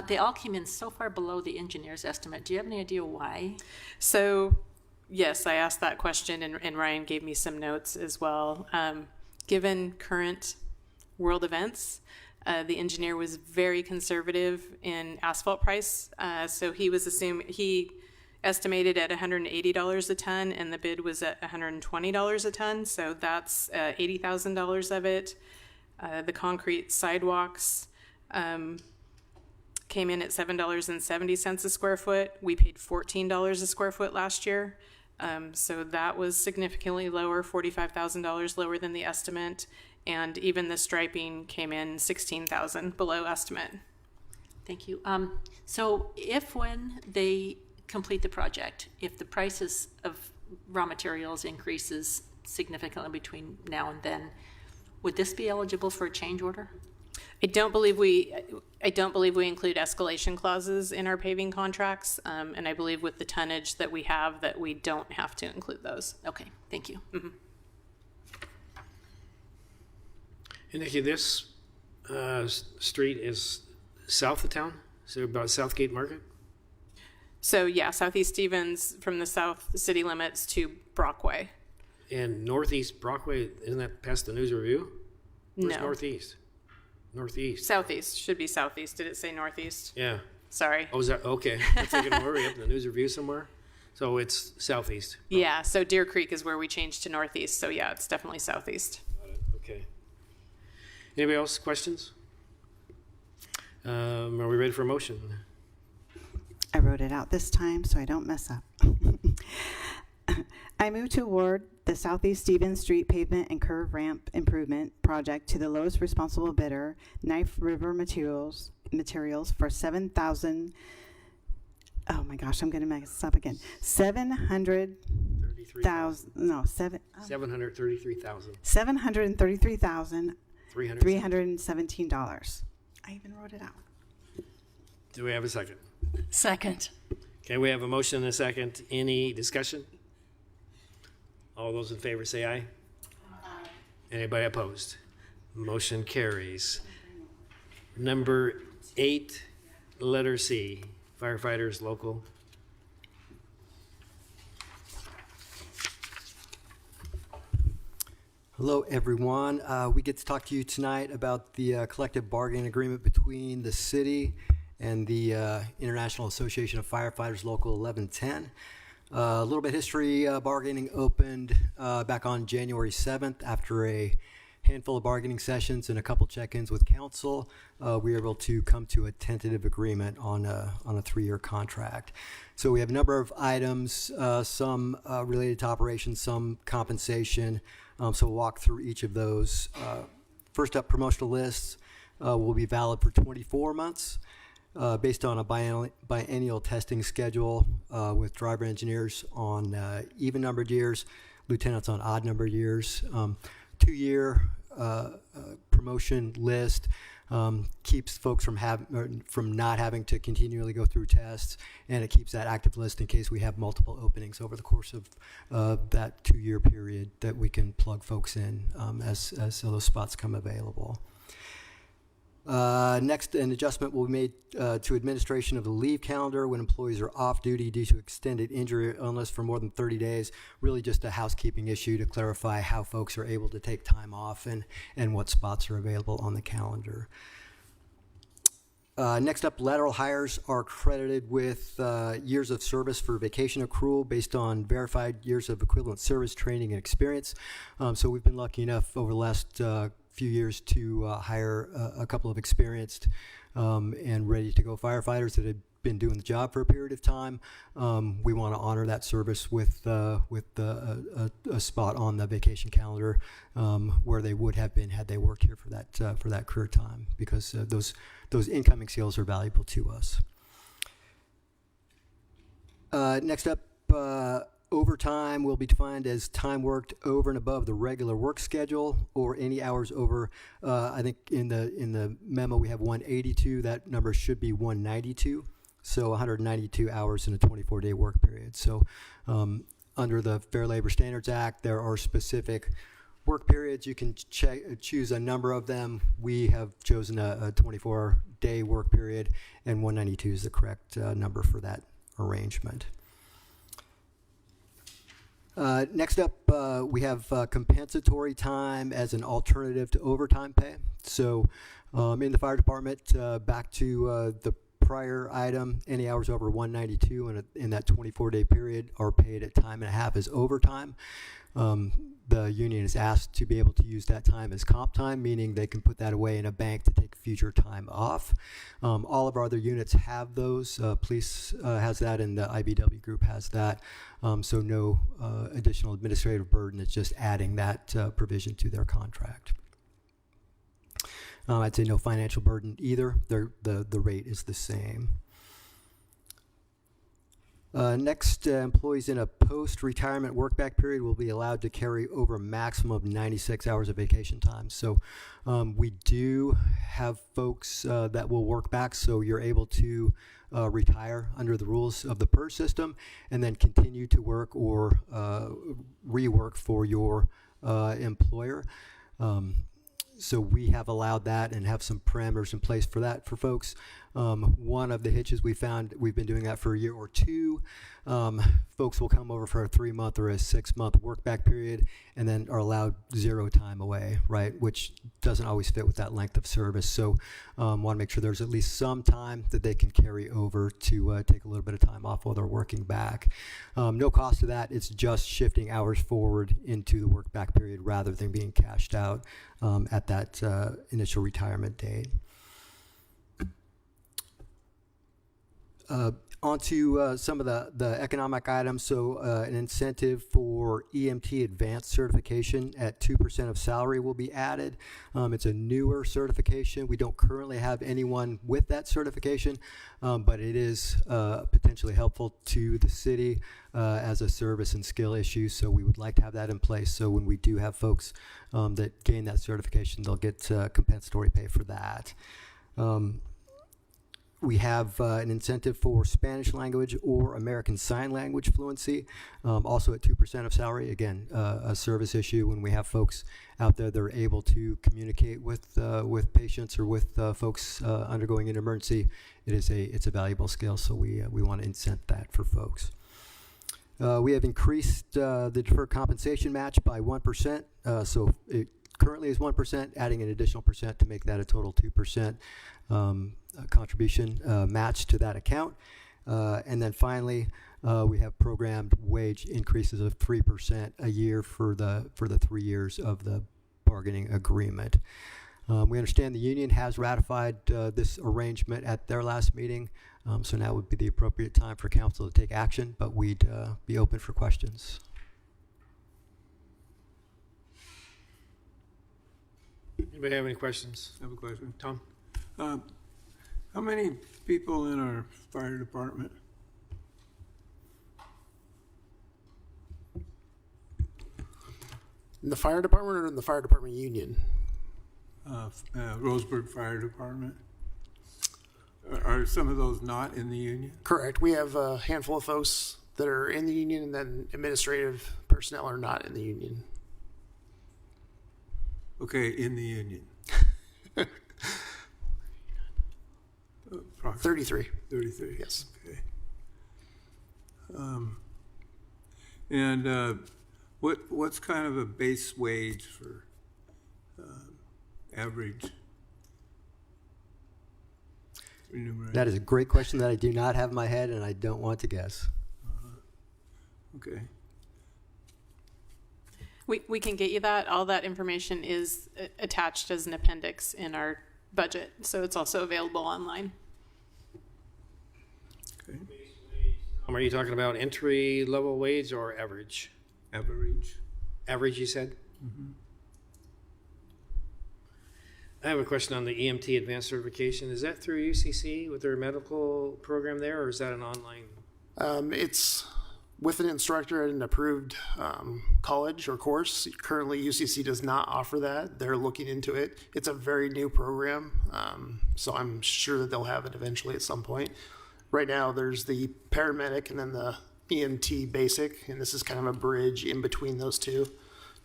they all came in so far below the engineer's estimate. Do you have any idea why? So, yes, I asked that question, and Ryan gave me some notes as well. Given current world events, the engineer was very conservative in asphalt price. So he estimated at $180 a ton, and the bid was at $120 a ton. So that's $80,000 of it. The concrete sidewalks came in at $7.70 a square foot. We paid $14 a square foot last year. So that was significantly lower, $45,000 lower than the estimate. And even the striping came in $16,000 below estimate. Thank you. So when they complete the project, if the prices of raw materials increases significantly between now and then, would this be eligible for a change order? I don't believe we include escalation clauses in our paving contracts, and I believe with the tonnage that we have that we don't have to include those. Okay, thank you. Mm-hmm. And Nikki, this street is south of town? So about Southgate Market? So yeah, Southeast Stevens from the south city limits to Brockway. And Northeast Brockway, isn't that past the News Review? Where's No. Northeast? Northeast. Southeast. Should be southeast. Did it say northeast? Yeah. Sorry. Oh, is that okay? I'm thinking, hurry up in the News Review somewhere. So it's southeast. Yeah, so Deer Creek is where we changed to northeast. So yeah, it's definitely southeast. Got it. Okay. Anybody else questions? Are we ready for a motion? I wrote it out this time so I don't mess up. I move to award the Southeast Stevens Street Pavement and Curve Ramp Improvement Project to the lowest responsible bidder, Knife River Materials, for $7,000. Oh my gosh, I'm going to mess up again. $733,317. I even wrote it out. Do we have a second? Second. Okay, we have a motion and a second. Any discussion? All those in favor say aye. Aye. Anybody opposed? Motion carries. Number 8, letter C, firefighters local. Hello, everyone. We get to talk to you tonight about the collective bargaining agreement between the city and the International Association of Firefighters Local 1110. A little bit of history. Bargaining opened back on January 7th after a handful of bargaining sessions and a couple check-ins with council. We were able to come to a tentative agreement on a 3-year contract. So we have a number of items, some related to operations, some compensation. So we'll walk through each of those. First up, promotional lists will be valid for 24 months. Based on a biennial testing schedule with driver engineers on even numbered years, lieutenants on odd numbered years. 2-year promotion list keeps folks from not having to continually go through tests, and it keeps that active list in case we have multiple openings over the course of that 2-year period that we can plug folks in as those spots come available. Next, an adjustment will be made to administration of the leave calendar when employees are off duty due to extended injury or illness for more than 30 days. Really just a housekeeping issue to clarify how folks are able to take time off and what spots are available on the calendar. Next up, lateral hires are credited with years of service for vacation accrual based on verified years of equivalent service, training, and experience. So we've been lucky enough over the last few years to hire a couple of experienced and ready to go firefighters that have been doing the job for a period of time. We want to honor that service with a spot on the vacation calendar where they would have been had they worked here for that career time, because those incoming skills are valuable to us. Next up, overtime will be defined as time worked over and above the regular work schedule, or any hours over. I think in the memo we have 182. That number should be 192. So 192 hours in a 24-day work period. So under the Fair Labor Standards Act, there are specific work periods. You can choose a number of them. We have chosen a 24-day work period, and 192 is the correct number for that arrangement. Next up, we have compensatory time as an alternative to overtime pay. So in the fire department, back to the prior item, any hours over 192 in that 24-day period are paid at time and a half as overtime. The union is asked to be able to use that time as comp time, meaning they can put that away in a bank to take future time off. All of our other units have those. Police has that, and the IBW group has that. So no additional administrative burden. It's just adding that provision to their contract. I'd say no financial burden either. The rate is the same. Next, employees in a post-retirement work-back period will be allowed to carry over a maximum of 96 hours of vacation time. So we do have folks that will work back, so you're able to retire under the rules of the PERS system and then continue to work or rework for your employer. So we have allowed that and have some parameters in place for that for folks. One of the hitches we found, we've been doing that for a year or two. Folks will come over for a 3-month or a 6-month work back period and then are allowed 0 time away, right? Which doesn't always fit with that length of service. So want to make sure there's at least some time that they can carry over to take a little bit of time off while they're working back. No cost to that. It's just shifting hours forward into the work back period rather than being cashed out at that initial retirement date. On to some of the economic items. So an incentive for EMT advanced certification at 2% of salary will be added. It's a newer certification. We don't currently have anyone with that certification, but it is potentially helpful to the city as a service and skill issue. So we would like to have that in place. So when we do have folks that gain that certification, they'll get compensatory pay for that. We have an incentive for Spanish language or American Sign Language fluency, also at 2% of salary. Again, a service issue. When we have folks out there that are able to communicate with patients or with folks undergoing an emergency, it's a valuable skill. So we want to incent that for folks. We have increased the deferred compensation match by 1%. So it currently is 1%, adding an additional percent to make that a total 2%. Contribution match to that account. And then finally, we have programmed wage increases of 3% a year for the 3 years of the bargaining agreement. We understand the union has ratified this arrangement at their last meeting, so now would be the appropriate time for council to take action, but we'd be open for questions. Anybody have any questions? I have a question. Tom? How many people in our fire department? In the fire department or in the fire department union? Roseburg Fire Department. Are some of those not in the union? Correct. We have a handful of folks that are in the union, and then administrative personnel are not in the union. Okay, in the union. 33. 33. Yes. Okay. And what's kind of a base wage for average remuneration? That is a great question that I do not have in my head, and I don't want to guess. Okay. We can get you that. All that information is attached as an appendix in our budget, so it's also available online. Okay. Are you talking about entry level wage or average? Average. Average, you said? I have a question on the EMT advanced certification. Is that through UCC with their medical program there, or is that an online? It's with an instructor at an approved college or course. Currently, UCC does not offer that. They're looking into it. It's a very new program, so I'm sure that they'll have it eventually at some point. Right now, there's the paramedic and then the EMT basic, and this is kind of a bridge in between those two,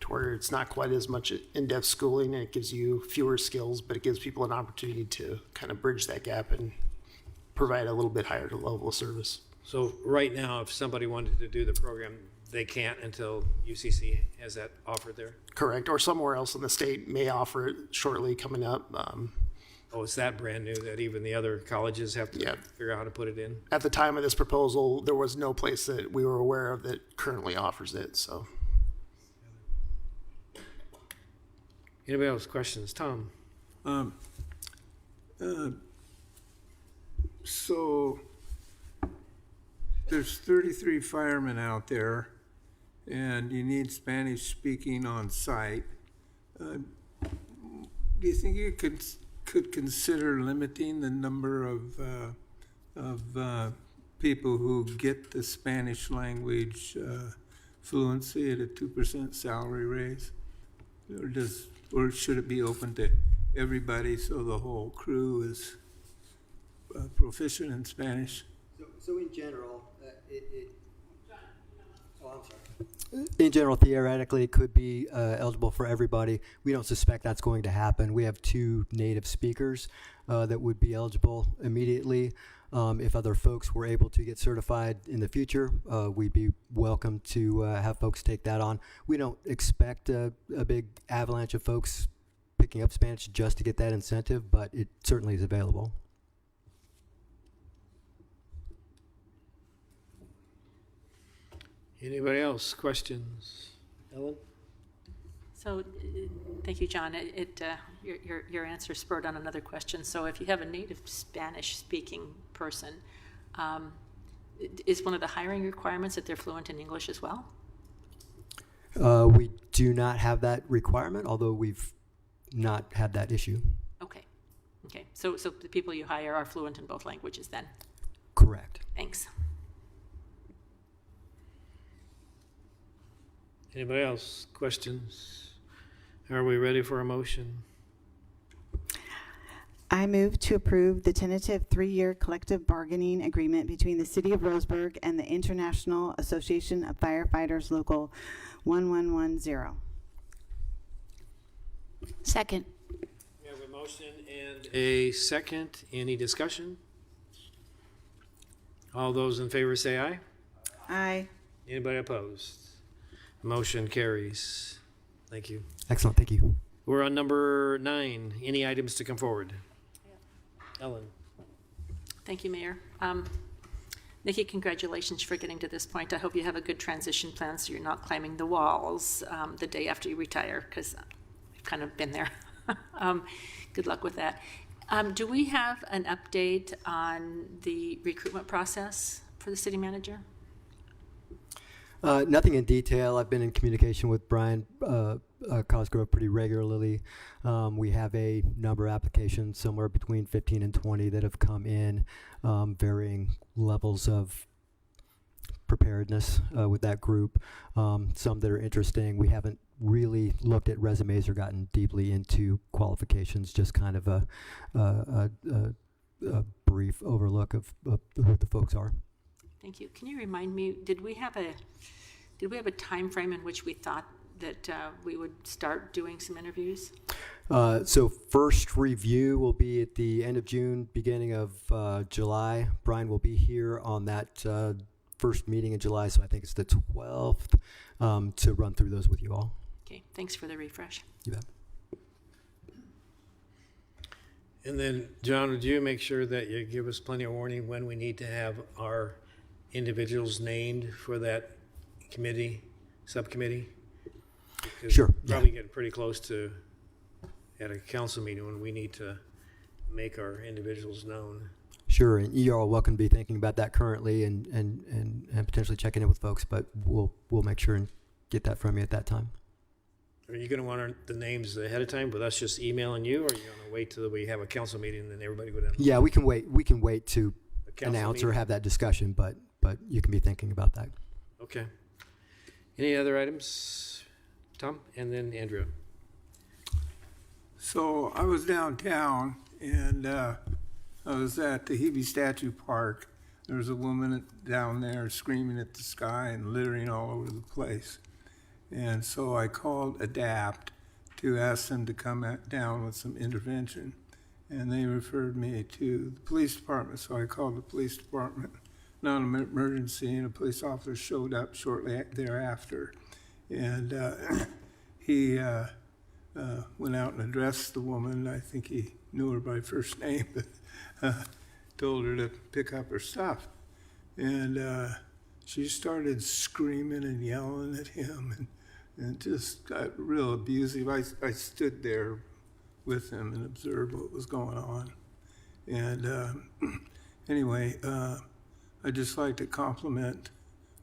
to where it's not quite as much in-depth schooling and it gives you fewer skills, but it gives people an opportunity to kind of bridge that gap and provide a little bit higher level of service. So right now, if somebody wanted to do the program, they can't until UCC has that offered there? Correct, or somewhere else in the state may offer it shortly coming up. Oh, it's that brand new that even the other colleges have to figure out how to put it in? At the time of this proposal, there was no place that we were aware of that currently offers it, so. Anybody else questions? Tom? So there's 33 firemen out there, and you need Spanish speaking on site. Do you think you could consider limiting the number of people who get the Spanish language fluency at a 2% salary raise? Or should it be open to everybody so the whole crew is proficient in Spanish? So in general, in general, theoretically, it could be eligible for everybody. We don't suspect that's going to happen. We have 2 native speakers that would be eligible immediately. If other folks were able to get certified in the future, we'd be welcome to have folks take that on. We don't expect a big avalanche of folks picking up Spanish just to get that incentive, but it certainly is available. Anybody else? Questions? Ellen? So, thank you, John. Your answer spurred on another question. So, if you have a native Spanish-speaking person, is one of the hiring requirements that they're fluent in English as well? We do not have that requirement, although we've not had that issue. Okay. Okay. So the people you hire are fluent in both languages then? Correct. Thanks. Anybody else? Questions? Are we ready for a motion? I move to approve the tentative 3-year collective bargaining agreement between the City of Roseburg and the International Association of Firefighters Local 1110. Second. We have a motion and a second. Any discussion? All those in favor say aye. Aye. Anybody opposed? Motion carries. Thank you. Excellent. Thank you. We're on number 9. Any items to come forward? Ellen. Thank you, Mayor. Nikki, congratulations for getting to this point. I hope you have a good transition plan so you're not climbing the walls the day after you retire, because I've kind of been there. Good luck with that. Do we have an update on the recruitment process for the city manager? Nothing in detail. I've been in communication with Brian Cosgrove pretty regularly. We have a number of applications, somewhere between 15 and 20 that have come in, varying levels of preparedness with that group. Some that are interesting. We haven't really looked at resumes or gotten deeply into qualifications, just kind of a brief overlook of who the folks are. Thank you. Can you remind me, did we have a time frame in which we thought that we would start doing some interviews? So first review will be at the end of June, beginning of July. Brian will be here on that first meeting in July, so I think it's the 12th, to run through those with you all. Okay, thanks for the refresh. You bet. And then, John, would you make sure that you give us plenty of warning when we need to have our individuals named for that subcommittee? Because sure. We're probably getting pretty close to at a council meeting when we need to make our individuals known. Sure, and you're all welcome to be thinking about that currently and potentially checking in with folks, but we'll make sure and get that from you at that time. Are you going to want the names ahead of time with us just emailing you, or are you going to wait till we have a council meeting and then everybody go down? Yeah, we can wait. We can wait to council announce meeting? or have that discussion, but you can be thinking about that. Okay. Any other items? Tom, and then Andrew. So I was downtown and I was at the Hebe Statue Park. There was a woman down there screaming at the sky and littering all over the place. And so I called ADAPT to ask them to come down with some intervention. And they referred me to the police department. So I called the police department, non-emergency, and a police officer showed up shortly thereafter. And he went out and addressed the woman. I think he knew her by first name, but told her to pick up her stuff. And she started screaming and yelling at him and just got real abusive. I stood there with him and observed what was going on. And anyway, I'd just like to compliment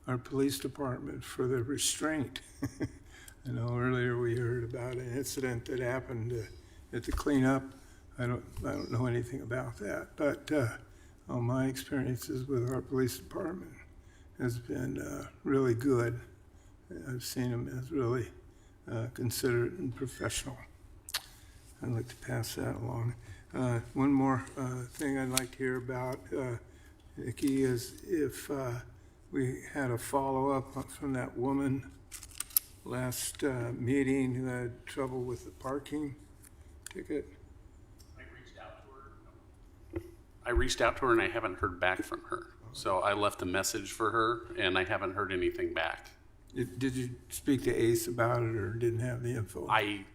our police department for their restraint. I know earlier we heard about an incident that happened at the cleanup. I don't know anything about that, but all my experiences with our police department has been really good. I've seen them as really considerate and professional. I'd like to pass that along. One more thing I'd like to hear about, Nikki, is if we had a follow-up from that woman last meeting who had trouble with the parking ticket. I reached out to her and I haven't heard back from her. So I left a message for her and I haven't heard anything back. Did you speak to Ace about it or didn't have the info? I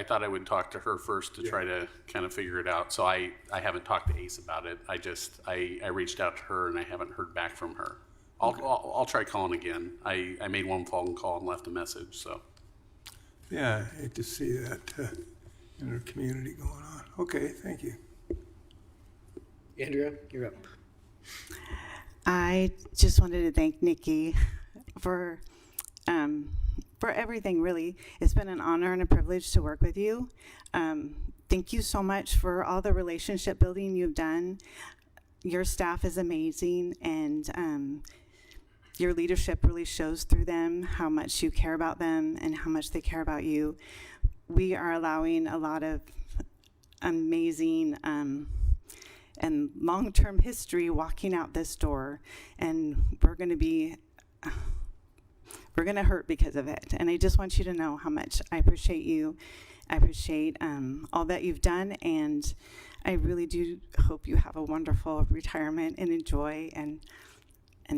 thought I would talk to her first to try to kind of figure it out. So I haven't talked to Ace about it. I reached out to her and I haven't heard back from her. I'll try calling again. I made one phone call and left a message. So yeah, I hate to see that in our community going on. Okay, thank you. Andrea, you're up. I just wanted to thank Nikki for everything, really. It's been an honor and a privilege to work with you. Thank you so much for all the relationship building you've done. Your staff is amazing, and your leadership really shows through them how much you care about them and how much they care about you. We are allowing a lot of amazing and long-term history walking out this door, and we're going to hurt because of it. And I just want you to know how much I appreciate you. I appreciate all that you've done, and I really do hope you have a wonderful retirement and enjoy, and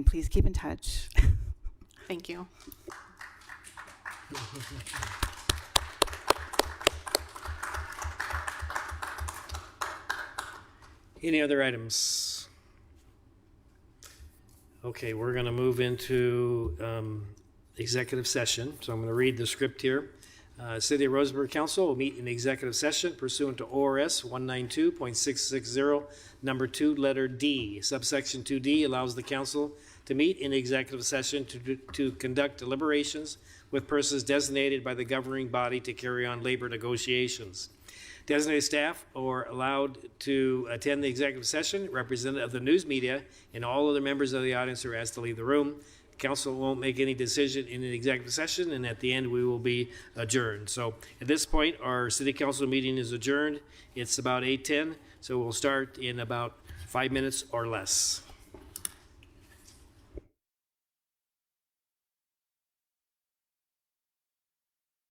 please keep in touch. Thank you. Any other items? Okay, we're going to move into executive session. So I'm going to read the script here. City of Roseburg Council will meet in executive session pursuant to ORS 192.660, number 2, letter D. Subsection 2D allows the council to meet in executive session to conduct deliberations with persons designated by the governing body to carry on labor negotiations. Designated staff are allowed to attend the executive session. Representative of the news media and all other members of the audience are asked to leave the room. Council won't make any decision in an executive session, and at the end we will be adjourned. So at this point, our city council meeting is adjourned. It's about 8:10, so we'll start in about 5 minutes or less.